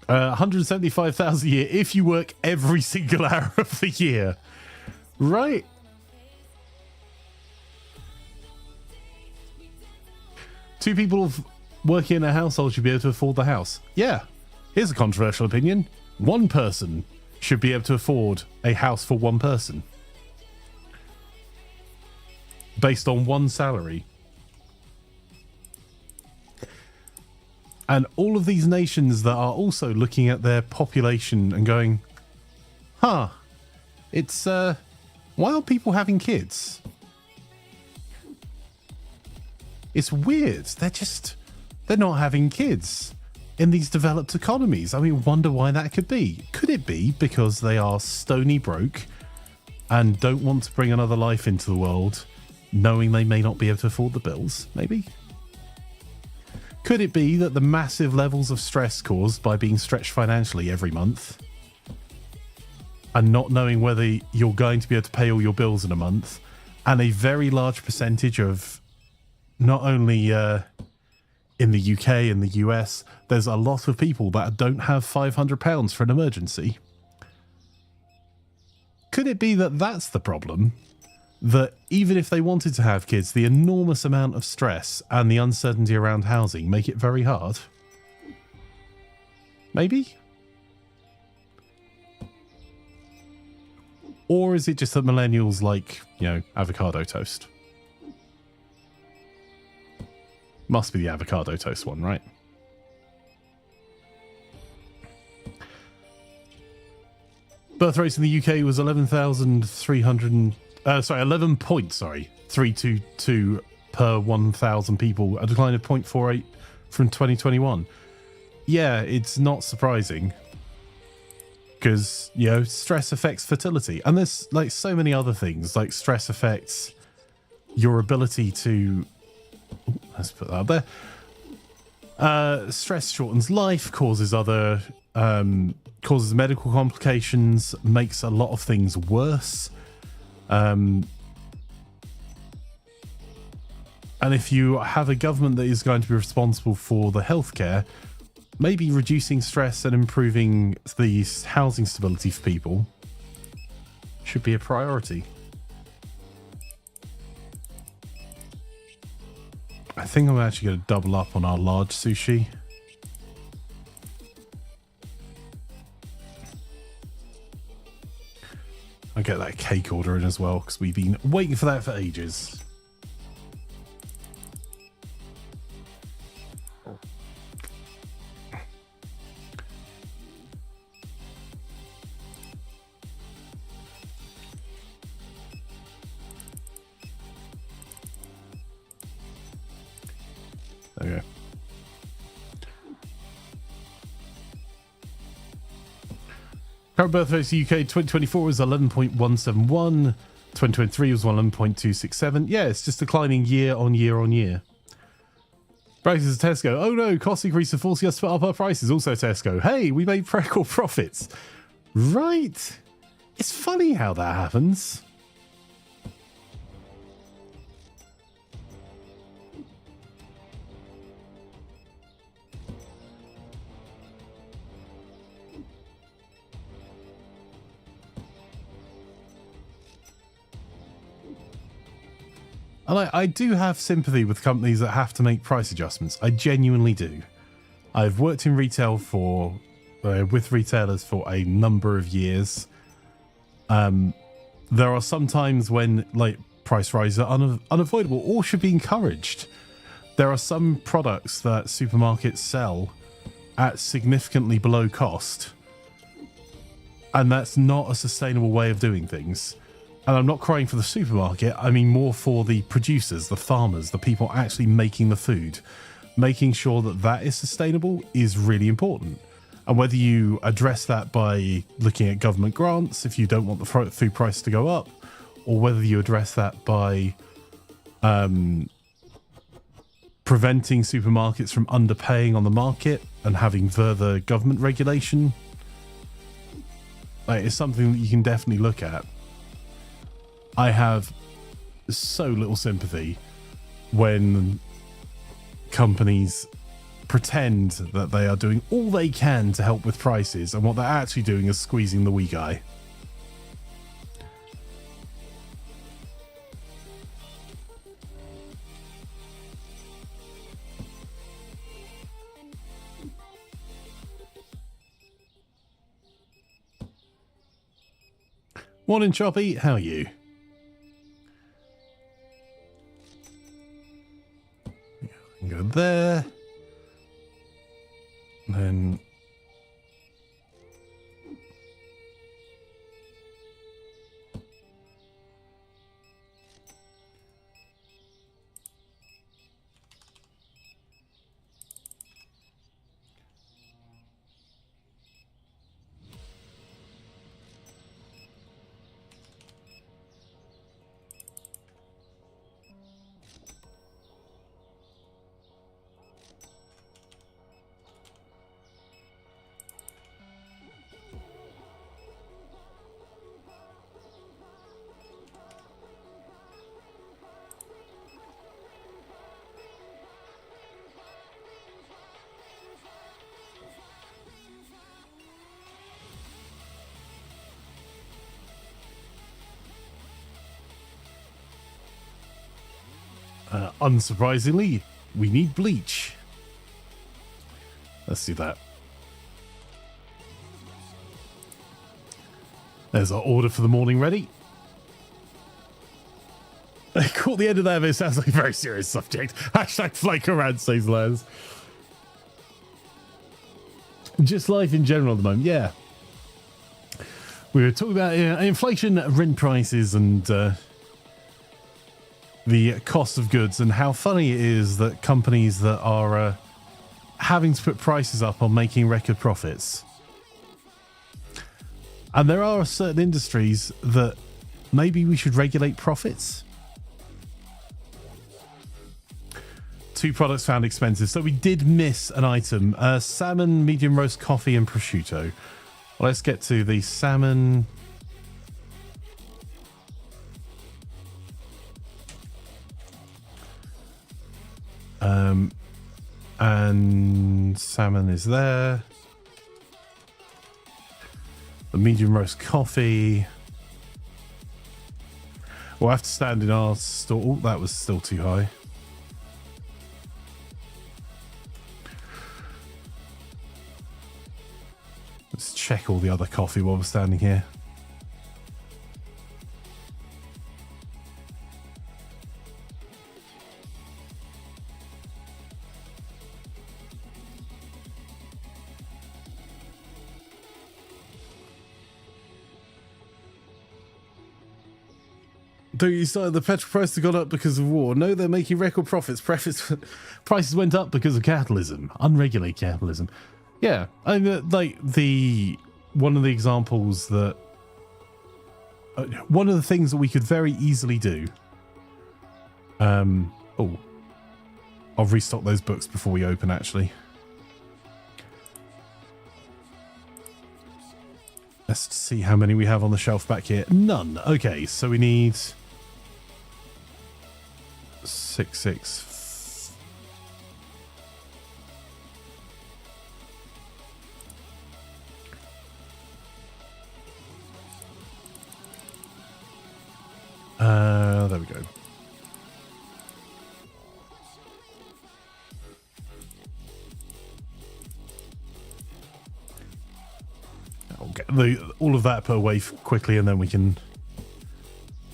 175,000 a year if you work every single hour of the year. Right? Two people working in a household should be able to afford the house. Yeah. Here's a controversial opinion. One person should be able to afford a house for one person. Based on one salary. And all of these nations that are also looking at their population and going, huh, it's, why are people having kids? It's weird. They're not having kids in these developed economies. I mean, wonder why that could be. Could it be because they are stony broke and don't want to bring another life into the world, knowing they may not be able to afford the bills? Maybe. Could it be that the massive levels of stress caused by being stretched financially every month and not knowing whether you're going to be able to pay all your bills in a month, and a very large percentage of not only in the UK and the US, there's a lot of people that don't have £500 for an emergency. Could it be that that's the problem? That even if they wanted to have kids, the enormous amount of stress and the uncertainty around housing make it very hard? Maybe? Or is it just that millennials like, you know, avocado toast? Must be the avocado toast one, right? Birth rates in the UK was 322 per 1,000 people, a decline of 0.48 from 2021. Yeah, it's not surprising because, you know, stress affects fertility, and there's like so many other things. Like stress affects your ability to, let's put that out there. Stress shortens life, causes other causes medical complications, makes a lot of things worse. And if you have a government that is going to be responsible for the healthcare, maybe reducing stress and improving the housing stability for people should be a priority. I think I'm actually going to double up on our large sushi. I'll get that cake order in as well, because we've been waiting for that for ages. There we go. Current birth rates UK 2024 was 11.171. 2023 was 11.267. Yeah, it's just declining year on year on year. Prices at Tesco. Oh no, cost increase are forcing us to up our prices. Also Tesco. Hey, we made record profits. Right. It's funny how that happens. And I do have sympathy with companies that have to make price adjustments. I genuinely do. I've worked in retail with retailers for a number of years. There are some times when like price rises are unavoidable or should be encouraged. There are some products that supermarkets sell at significantly below cost, and that's not a sustainable way of doing things. And I'm not crying for the supermarket, I mean more for the producers, the farmers, the people actually making the food. Making sure that that is sustainable is really important. And whether you address that by looking at government grants, if you don't want the food price to go up, or whether you address that by preventing supermarkets from underpaying on the market and having further government regulation, it's something that you can definitely look at. I have so little sympathy when companies pretend that they are doing all they can to help with prices, and what they're actually doing is squeezing the wee guy. Morning, Choppy. How are you? Go there. And then unsurprisingly, we need bleach. Let's do that. There's our order for the morning ready. I caught the end of that, but it sounds like a very serious subject. Hashtag Flanker around saves lands. Just life in general at the moment, yeah. We were talking about inflation, rent prices, and the cost of goods, and how funny it is that companies that are having to put prices up are making record profits. And there are certain industries that maybe we should regulate profits. 2 products found expensive. So we did miss an item. Salmon, medium roast coffee, and prosciutto. Well, let's get to the salmon. And salmon is there. The medium roast coffee. We'll have to stand in our store. Oh, that was still too high. Let's check all the other coffee while we're standing here. Don't you start the petrol price has gone up because of war? No, they're making record profits. Prices went up because of capitalism, unregulated capitalism. Yeah, I mean, like one of the examples that one of the things that we could very easily do. Oh, I'll restock those books before we open. Actually, let's see how many we have on the shelf back here. None. Okay, so we need 6. There we go. I'll get all of that put away quickly, and then we can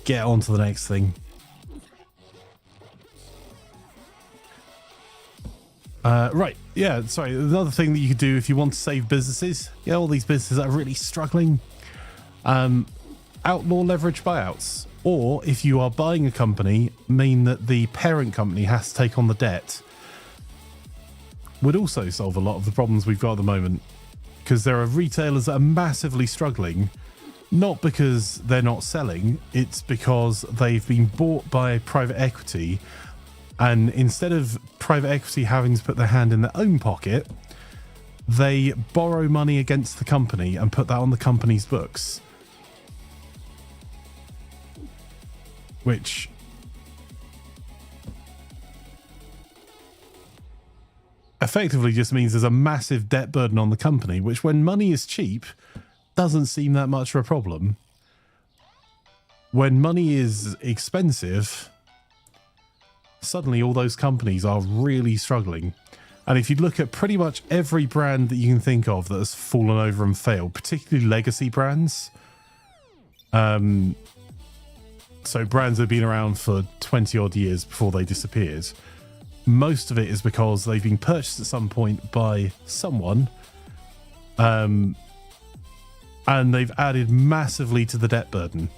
get on to the next thing. Right, yeah, sorry, another thing that you could do if you want to save businesses, yeah, all these businesses that are really struggling, outlaw leverage buyouts, or if you are buying a company, mean that the parent company has to take on the debt, would also solve a lot of the problems we've got at the moment, because there are retailers that are massively struggling, not because they're not selling, it's because they've been bought by private equity. And instead of private equity having to put their hand in their own pocket, they borrow money against the company and put that on the company's books. Which effectively just means there's a massive debt burden on the company, which when money is cheap doesn't seem that much of a problem. When money is expensive, suddenly all those companies are really struggling. And if you look at pretty much every brand that you can think of that has fallen over and failed, particularly legacy brands, so brands that have been around for 20 odd years before they disappeared, most of it is because they've been purchased at some point by someone, and they've added massively to the debt burden.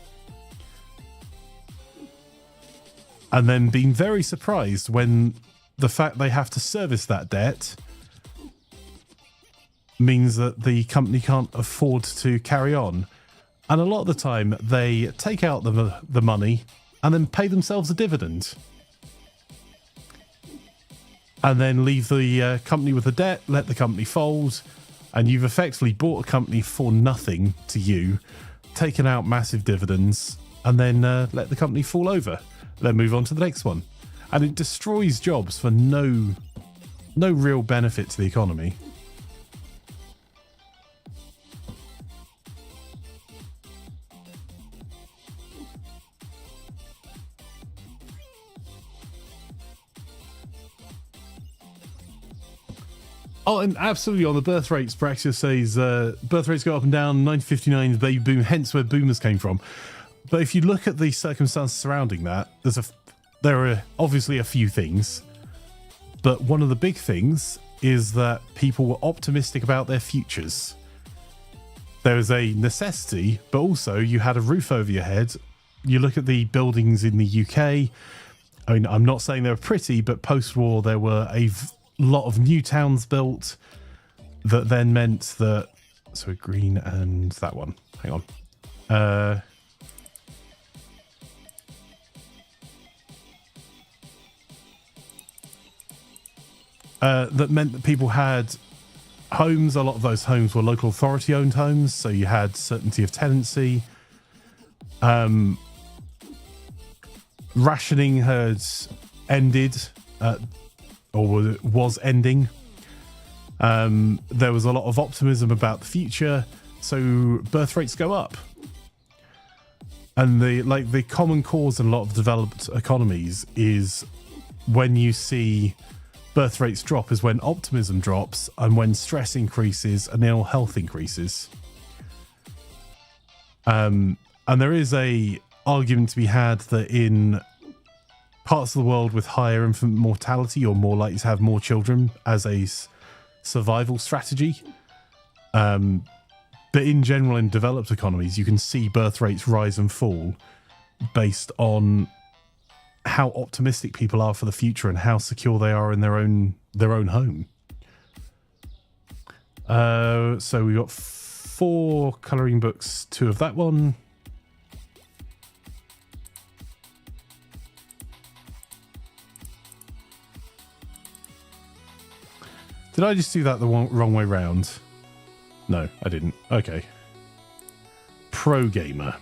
And then been very surprised when the fact they have to service that debt means that the company can't afford to carry on. And a lot of the time, they take out the money and then pay themselves a dividend. And then leave the company with the debt, let the company fold, and you've effectively bought a company for nothing to you, taken out massive dividends, and then let the company fall over. Then move on to the next one. And it destroys jobs for no real benefit to the economy. Oh, and absolutely on the birth rates, Braxia says birth rates go up and down, 1959, the baby boom, hence where boomers came from. But if you look at the circumstances surrounding that, there are obviously a few things. But one of the big things is that people were optimistic about their futures. There was a necessity, but also you had a roof over your head. You look at the buildings in the UK. I mean, I'm not saying they were pretty, but post-war there were a lot of new towns built that then meant that... So green and that one. Hang on. That meant that people had homes. A lot of those homes were local authority owned homes, so you had certainty of tenancy. Rationing had ended, or was ending. There was a lot of optimism about the future, so birth rates go up. And the common cause in a lot of developed economies is when you see birth rates drop is when optimism drops and when stress increases and ill health increases. And there is a argument to be had that in parts of the world with higher infant mortality, you're more likely to have more children as a survival strategy. But in general, in developed economies, you can see birth rates rise and fall based on how optimistic people are for the future and how secure they are in their own home. So we got 4 colouring books, 2 of that one. Did I just do that the wrong way round? No, I didn't. Okay. Pro gamer.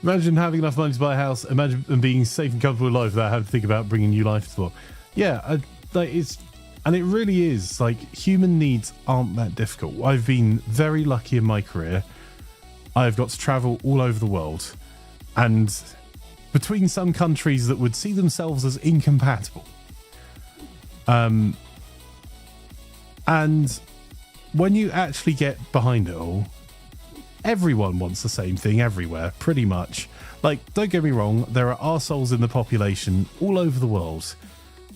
Imagine having enough money to buy a house. Imagine being safe and comfortable in life without having to think about bringing new life to the world. Yeah, and it really is. Like, human needs aren't that difficult. I've been very lucky in my career. I've got to travel all over the world, and between some countries that would see themselves as incompatible. And when you actually get behind it all, everyone wants the same thing everywhere, pretty much. Like, don't get me wrong, there are arseholes in the population all over the world,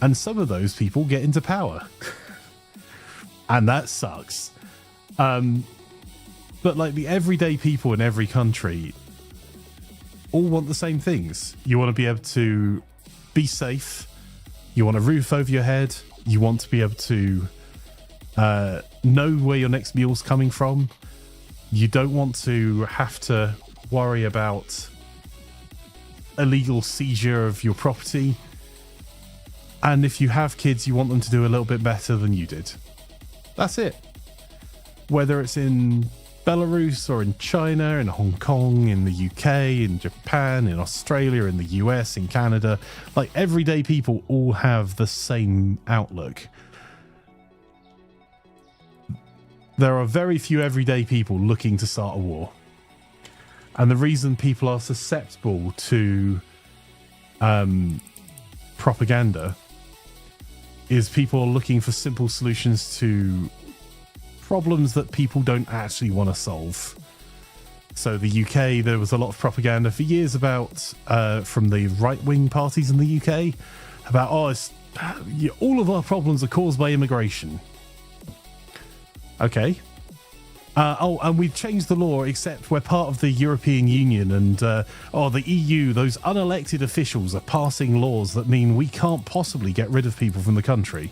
and some of those people get into power. And that sucks. But like the everyday people in every country all want the same things. You want to be able to be safe. You want a roof over your head. You want to be able to know where your next meal's coming from. You don't want to have to worry about illegal seizure of your property. And if you have kids, you want them to do a little bit better than you did. That's it. Whether it's in Belarus or in China, in Hong Kong, in the UK, in Japan, in Australia, in the US, in Canada. Like, everyday people all have the same outlook. There are very few everyday people looking to start a war. And the reason people are susceptible to propaganda is people are looking for simple solutions to problems that people don't actually want to solve. So the UK, there was a lot of propaganda for years about from the right-wing parties in the UK about, all of our problems are caused by immigration. Okay. And we've changed the law, except we're part of the European Union, and the EU, those unelected officials are passing laws that mean we can't possibly get rid of people from the country.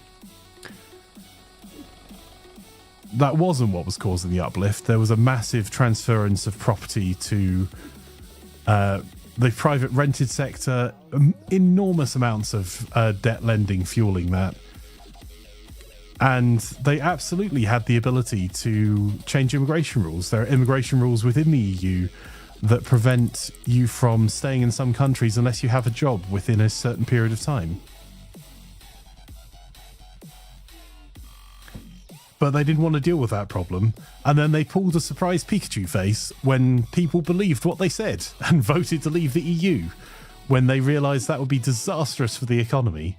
That wasn't what was causing the uplift. There was a massive transference of property to the private rented sector, enormous amounts of debt lending fueling that. And they absolutely had the ability to change immigration rules. There are immigration rules within the EU that prevent you from staying in some countries unless you have a job within a certain period of time. But they didn't want to deal with that problem. And then they pulled a surprise Pikachu face when people believed what they said and voted to leave the EU when they realised that would be disastrous for the economy.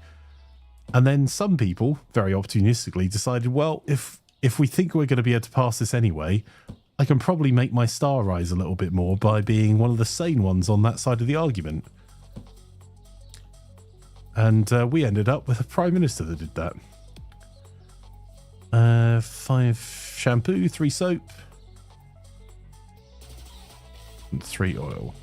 And then some people, very opportunistically, decided, well, if we think we're going to be able to pass this anyway, I can probably make my star rise a little bit more by being one of the sane ones on that side of the argument. And we ended up with a prime minister that did that. 5 shampoo, 3 soap, and 3 oil.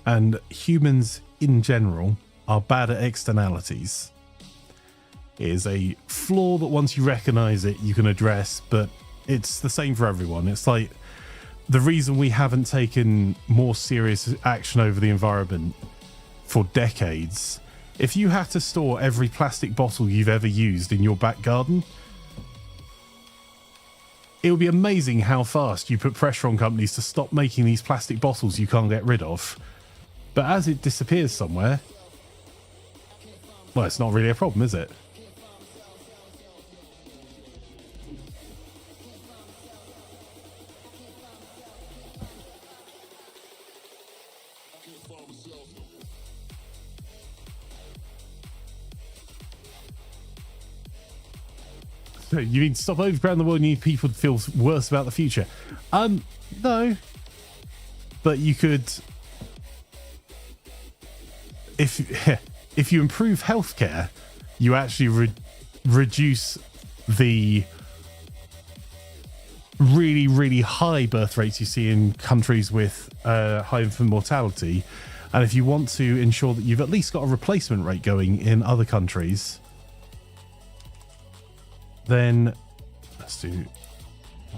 And humans in general are bad at externalities. It is a flaw that once you recognize it, you can address, but it's the same for everyone. It's like the reason we haven't taken more serious action over the environment for decades. If you have to store every plastic bottle you've ever used in your back garden, it would be amazing how fast you put pressure on companies to stop making these plastic bottles you can't get rid of. But as it disappears somewhere, well, it's not really a problem, is it? So you mean stop overcrowding the world and you need people to feel worse about the future? No. But you could... If you improve healthcare, you actually reduce the really, really high birth rates you see in countries with high infant mortality. And if you want to ensure that you've at least got a replacement rate going in other countries, then let's do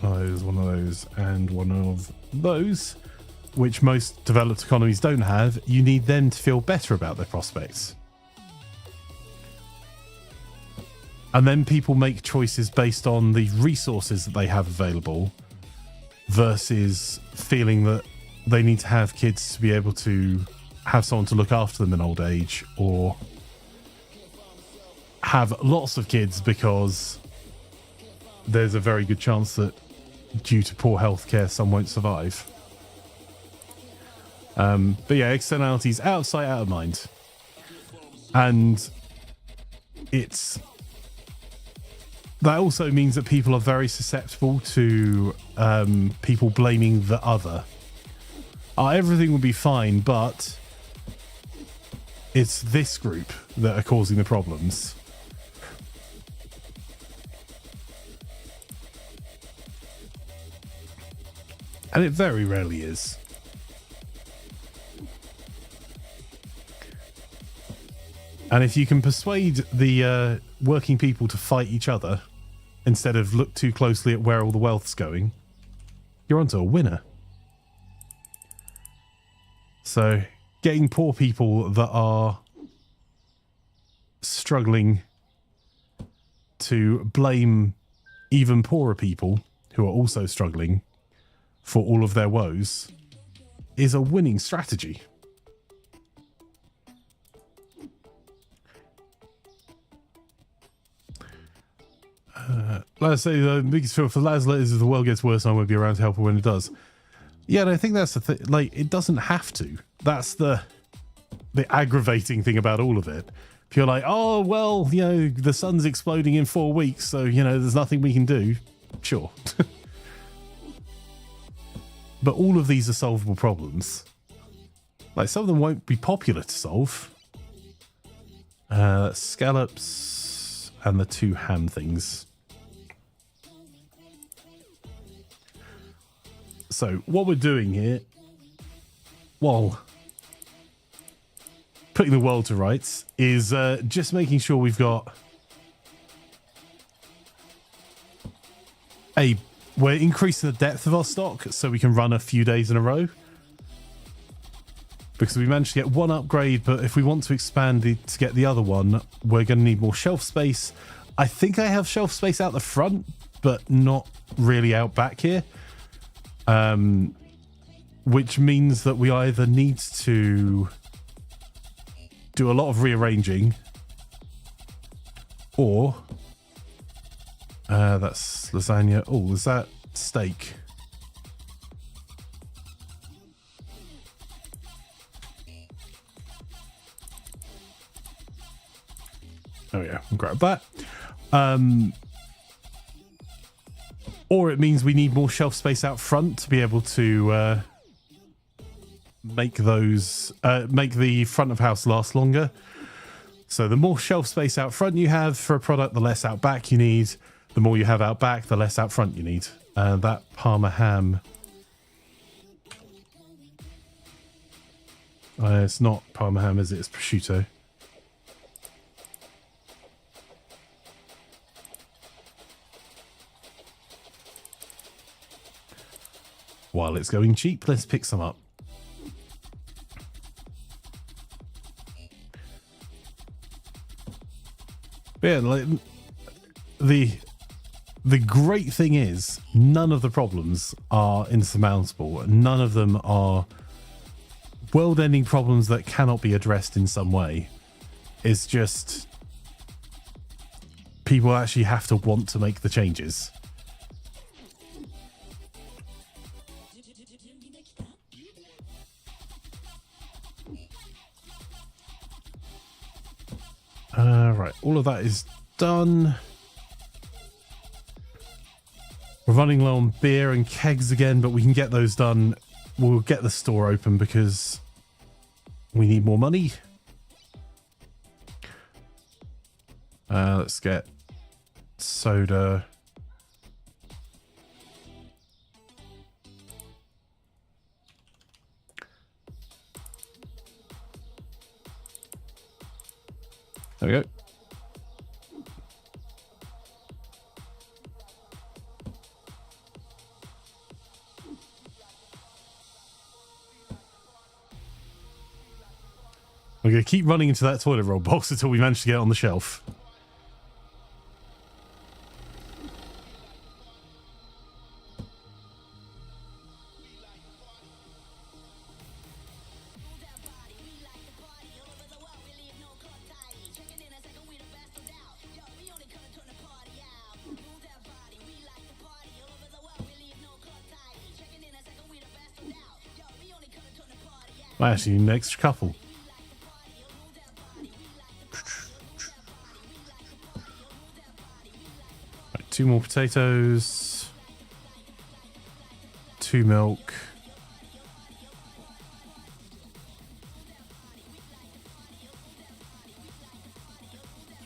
one of those, and one of those, which most developed economies don't have. You need them to feel better about their prospects. And then people make choices based on the resources that they have available versus feeling that they need to have kids to be able to have someone to look after them in old age, or have lots of kids because there's a very good chance that due to poor healthcare, some won't survive. But yeah, externalities, out of sight, out of mind. And that also means that people are very susceptible to people blaming the other. Everything will be fine, but it's this group that are causing the problems. And it very rarely is. And if you can persuade the working people to fight each other instead of look too closely at where all the wealth's going, you're onto a winner. So getting poor people that are struggling to blame even poorer people who are also struggling for all of their woes is a winning strategy. Let's say the biggest fear for Laszlo is if the world gets worse, I won't be around to help her when it does. Yeah, and I think that's the thing. Like, it doesn't have to. That's the aggravating thing about all of it. If you're like, oh, well, you know, the sun's exploding in 4 weeks, so, you know, there's nothing we can do. Sure. But all of these are solvable problems. Like, some of them won't be popular to solve. Scallops and the 2 ham things. So, what we're doing here, while putting the world to rights, is just making sure we've got we're increasing the depth of our stock so we can run a few days in a row. Because we managed to get one upgrade, but if we want to expand to get the other one, we're going to need more shelf space. I think I have shelf space out the front, but not really out back here. Which means that we either need to do a lot of rearranging, or that's lasagna. Oh, is that steak? Oh yeah, grab that. Or it means we need more shelf space out front to be able to make the front of house last longer. So the more shelf space out front you have for a product, the less out back you need. The more you have out back, the less out front you need. That Parma ham. It's not Parma ham, is it? It's prosciutto. While it's going cheap, let's pick some up. But yeah, like, the great thing is none of the problems are insurmountable. None of them are world-ending problems that cannot be addressed in some way. It's just people actually have to want to make the changes. Right, all of that is done. We're running low on beer and kegs again, but we can get those done. We'll get the store open because we need more money. Let's get soda. There we go. We're going to keep running into that toilet roll box until we manage to get it on the shelf. I actually need an extra couple. Right, 2 more potatoes. 2 milk.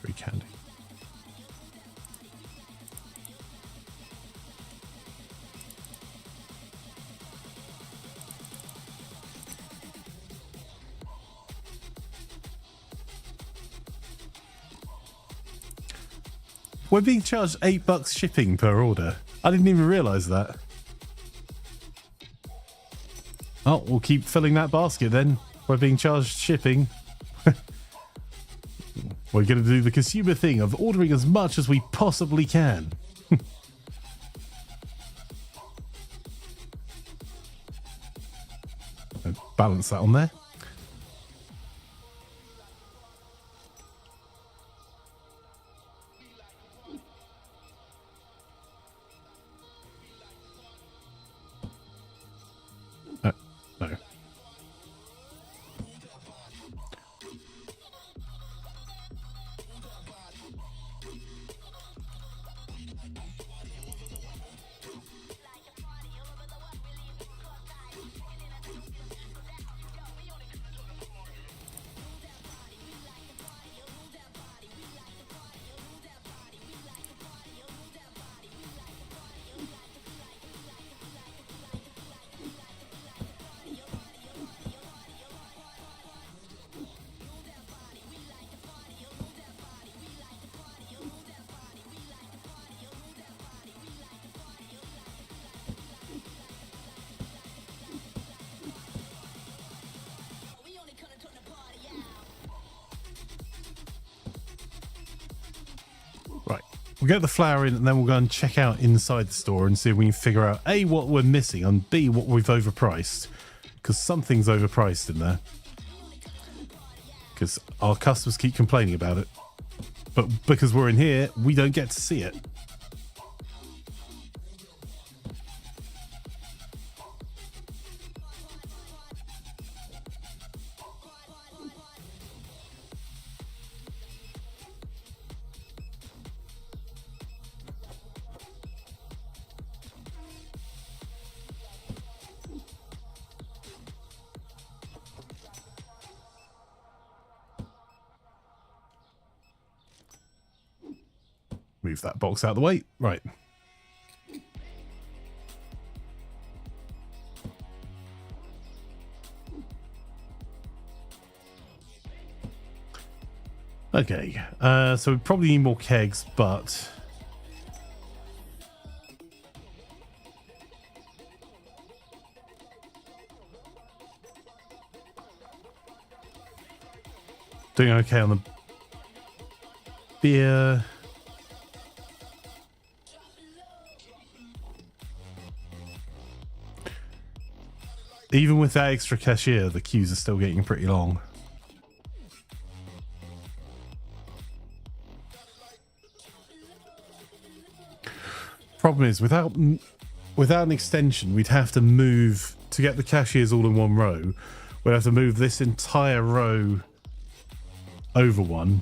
3 candy. We're being charged $8 shipping per order. I didn't even realise that. Oh, we'll keep filling that basket then. We're being charged shipping. We're going to do the consumer thing of ordering as much as we possibly can. Balance that on there. No. Right, we'll get the flour in and then we'll go and check out inside the store and see if we can figure out A, what we're missing, and B, what we've overpriced. Because something's overpriced in there. Because our customers keep complaining about it. But because we're in here, we don't get to see it. Move that box out of the way. Right. Okay. So we probably need more kegs, but doing okay on the beer. Even with that extra cashier, the queues are still getting pretty long. Problem is, without an extension, we'd have to move to get the cashiers all in one row. We'd have to move this entire row over one.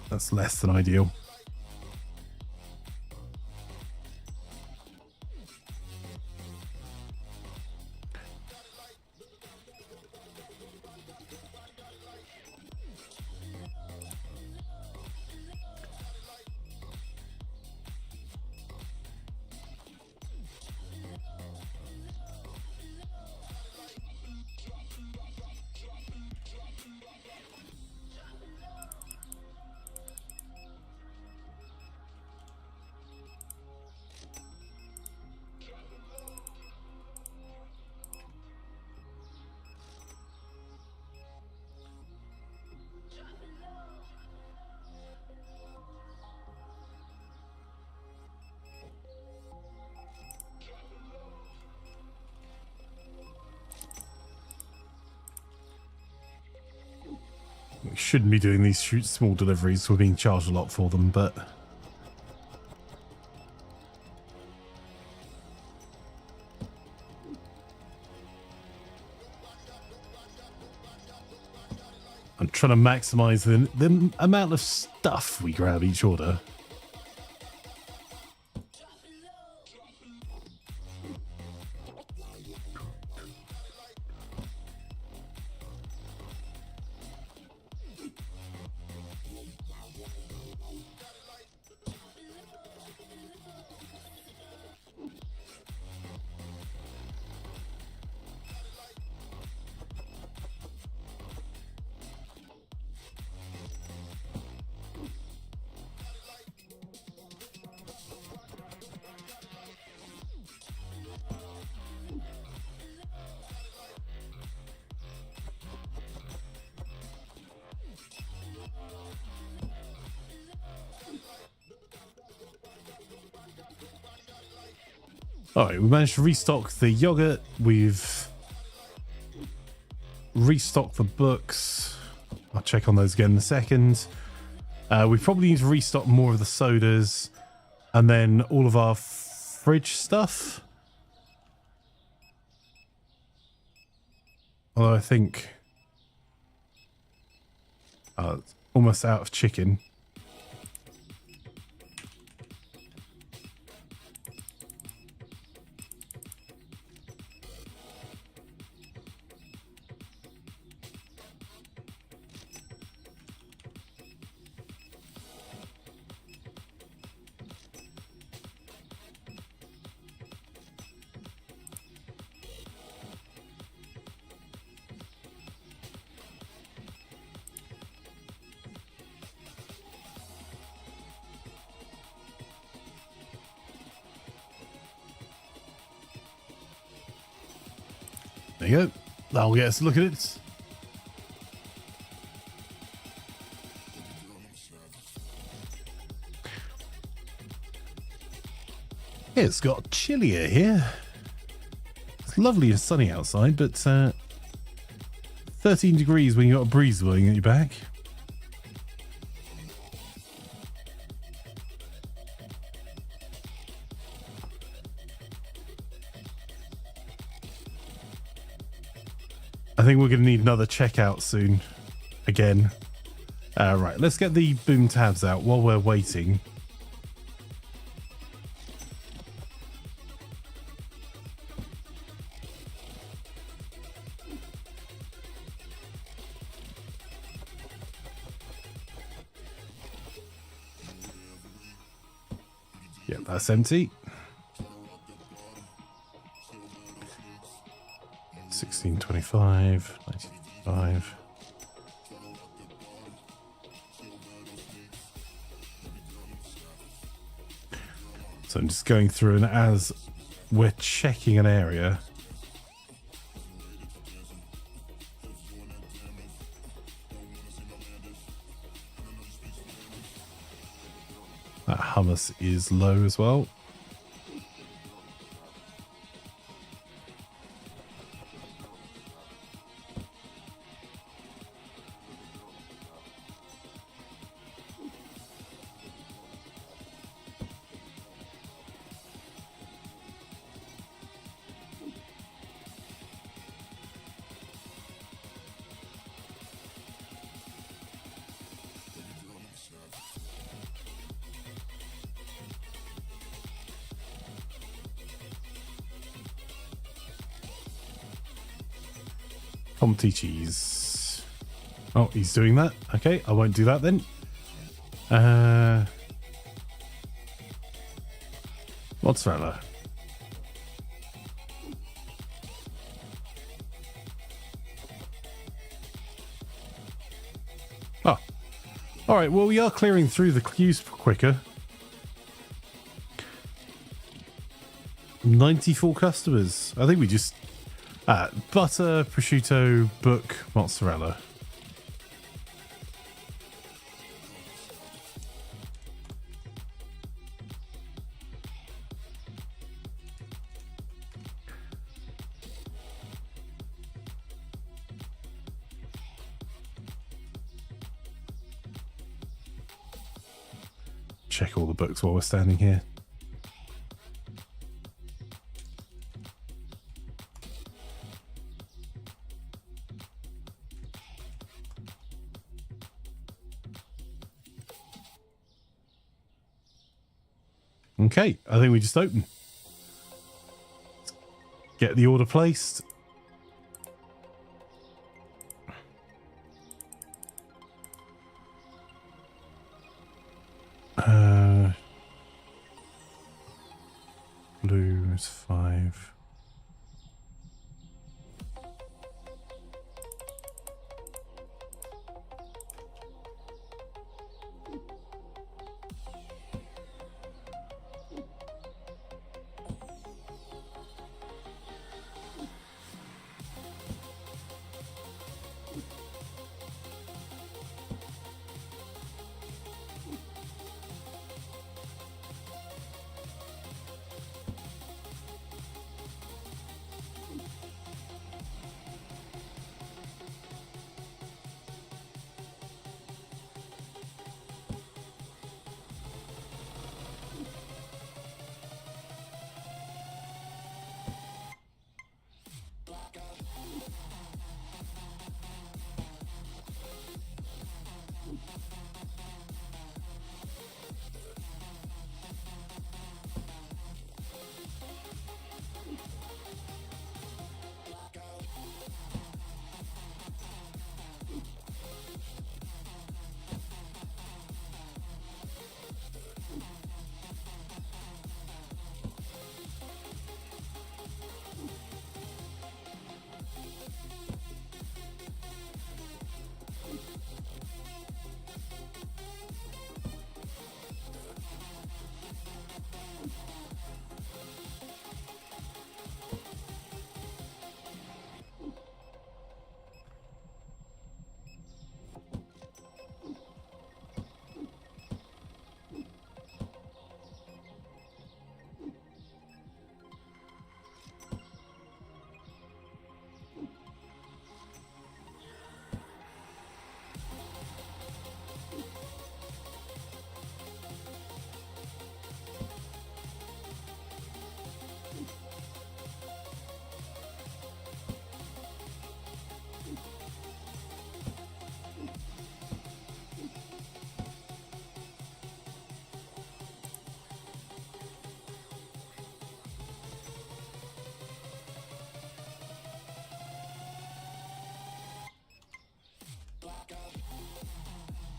That's less than ideal. We shouldn't be doing these small deliveries. We're being charged a lot for them, but I'm trying to maximize the amount of stuff we grab each order. All right, we managed to restock the yogurt. We've restocked the books. I'll check on those again in a second. We probably need to restock more of the sodas and then all of our fridge stuff. Although I think it's almost out of chicken. There you go. That'll get us a look at it. It's got chillier here. It's lovely and sunny outside, but 13 degrees when you've got a breeze blowing at your back. I think we're going to need another checkout soon. Again. Right, let's get the boom tabs out while we're waiting. Yeah, that's empty. 1625, 1925. So I'm just going through, and as we're checking an area, that hummus is low as well. Comté cheese. Oh, he's doing that. Okay, I won't do that then. Mozzarella. Oh. Alright, well, we are clearing through the queues quicker. 94 customers. I think we just... butter, prosciutto, book, mozzarella. Check all the books while we're standing here. Okay, I think we just open. Get the order placed. Blues 5.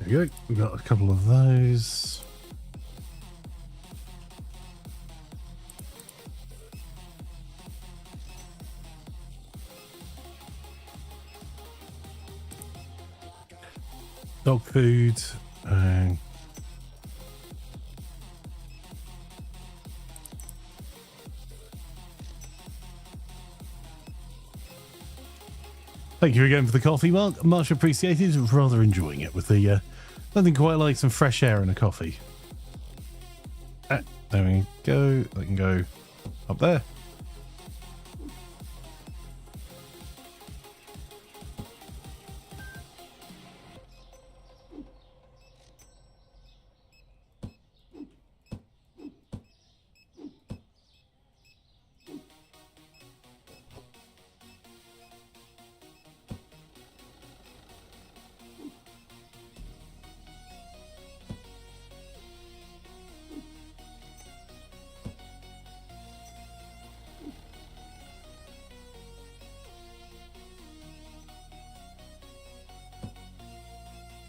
There we go. We've got a couple of those. Dog food. And thank you again for the coffee, Mark. Much appreciated. Rather enjoying it with the nothing quite like some fresh air and a coffee. There we go. That can go up there.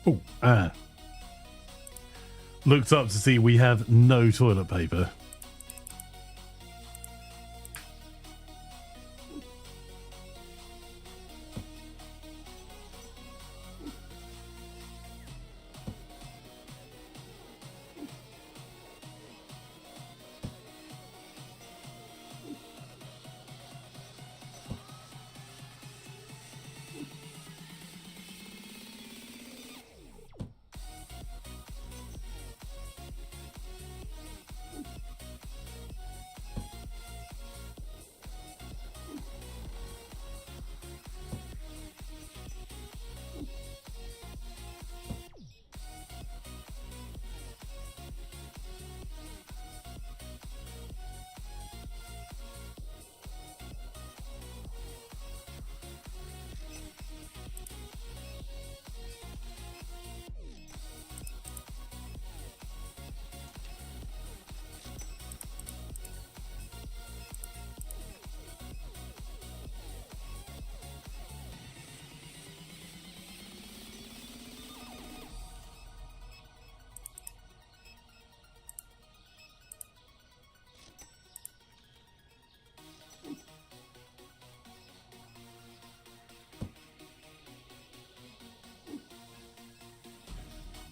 Oh, looked up to see we have no toilet paper.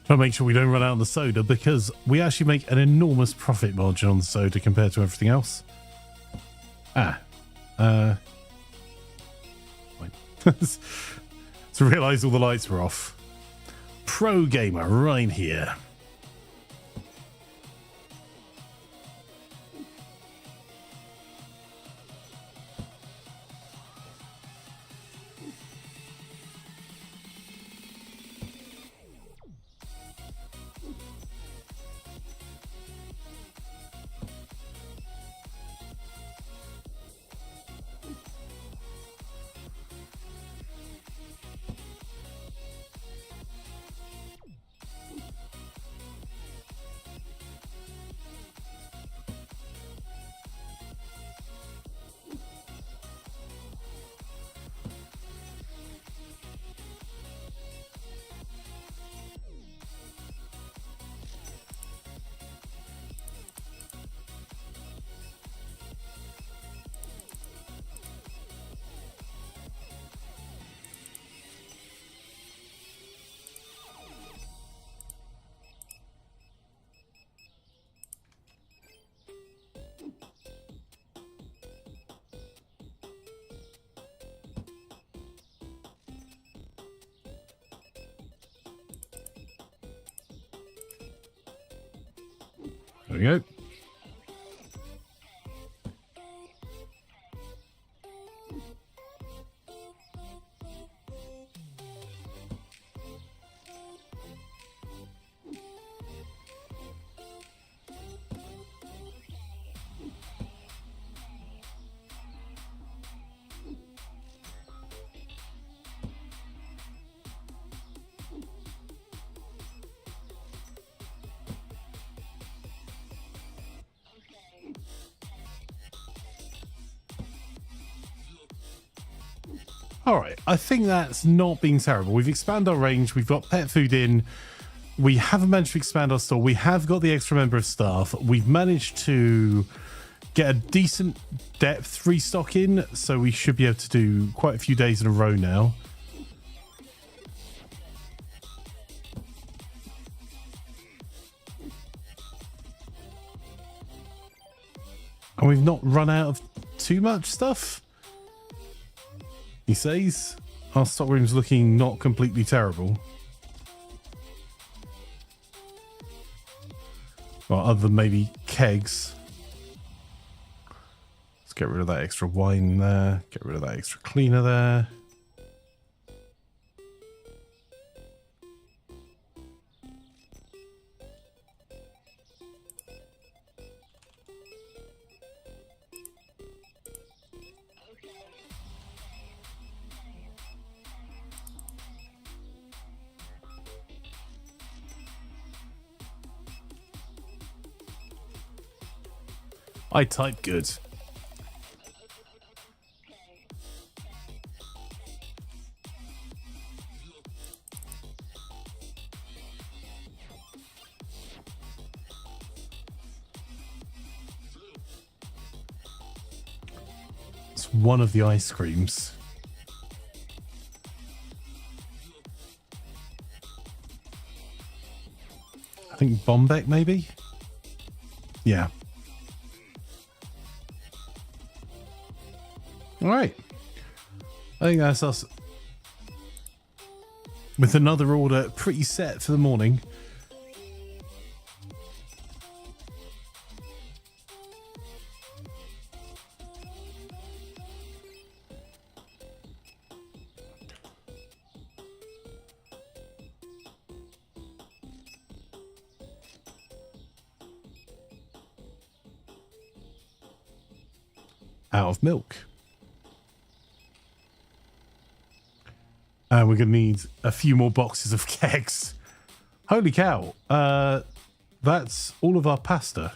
Try to make sure we don't run out on the soda because we actually make an enormous profit margin on the soda compared to everything else. To realise all the lights were off. Pro gamer right here. There we go. All right, I think that's not been terrible. We've expanded our range. We've got pet food in. we haven't managed to expand our store. We have got the extra member of staff. We've managed to get a decent depth restock in, so we should be able to do quite a few days in a row now. And we've not run out of too much stuff. He says our stock room's looking not completely terrible. Well, other than maybe kegs. Let's get rid of that extra wine there. Get rid of that extra cleaner there. I type good. It's one of the ice creams. I think Bombeck, maybe? Yeah. All right. I think that's us with another order pretty set for the morning. Out of milk. And we're going to need a few more boxes of kegs. Holy cow. That's all of our pasta.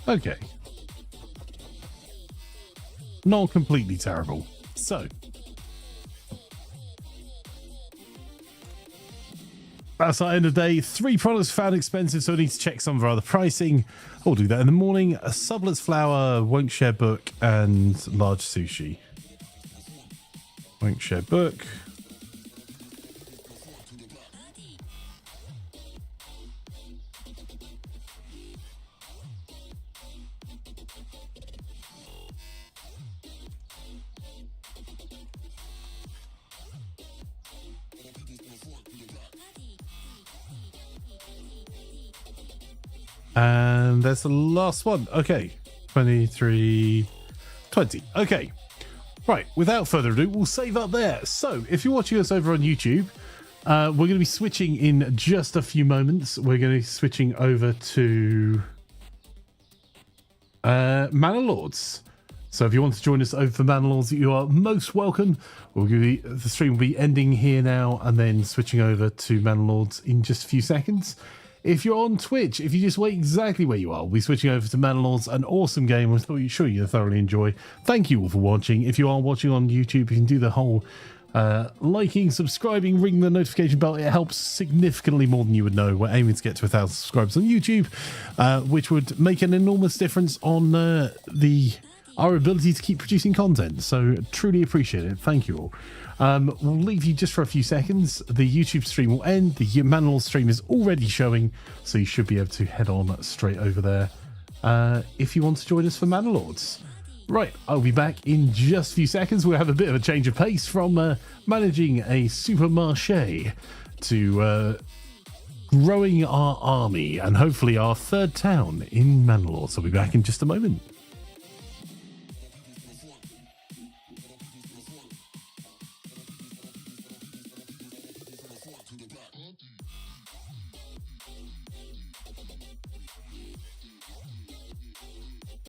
Okay. Not completely terrible. So. That's our end of day. 3 products found expensive, so I need to check some of our other pricing. I'll do that in the morning. A sublets flour, won't share book, and large sushi. Won't share book. And that's the last one. Okay. 23, 20. Okay. Right. Without further ado, we'll save up there. So if you're watching us over on YouTube, we're going to be switching in just a few moments. We're going to be switching over to Manor Lords. So if you want to join us over for Manor Lords, you are most welcome. The stream will be ending here now and then switching over to Manor Lords in just a few seconds. If you're on Twitch, if you just wait exactly where you are, we'll be switching over to Manor Lords, an awesome game I'm sure you'll thoroughly enjoy. Thank you all for watching. If you are watching on YouTube, you can do the whole liking, subscribing, ring the notification bell. It helps significantly more than you would know. We're aiming to get to 1,000 subscribers on YouTube, which would make an enormous difference on the our ability to keep producing content. So truly appreciate it. Thank you all. We'll leave you just for a few seconds. The YouTube stream will end. The Manalore stream is already showing, so you should be able to head on straight over there if you want to join us for Manalords. Right, I'll be back in just a few seconds. We'll have a bit of a change of pace from managing a supermarché to growing our army and hopefully our third town in Manalore. So I'll be back in just a moment. To the back.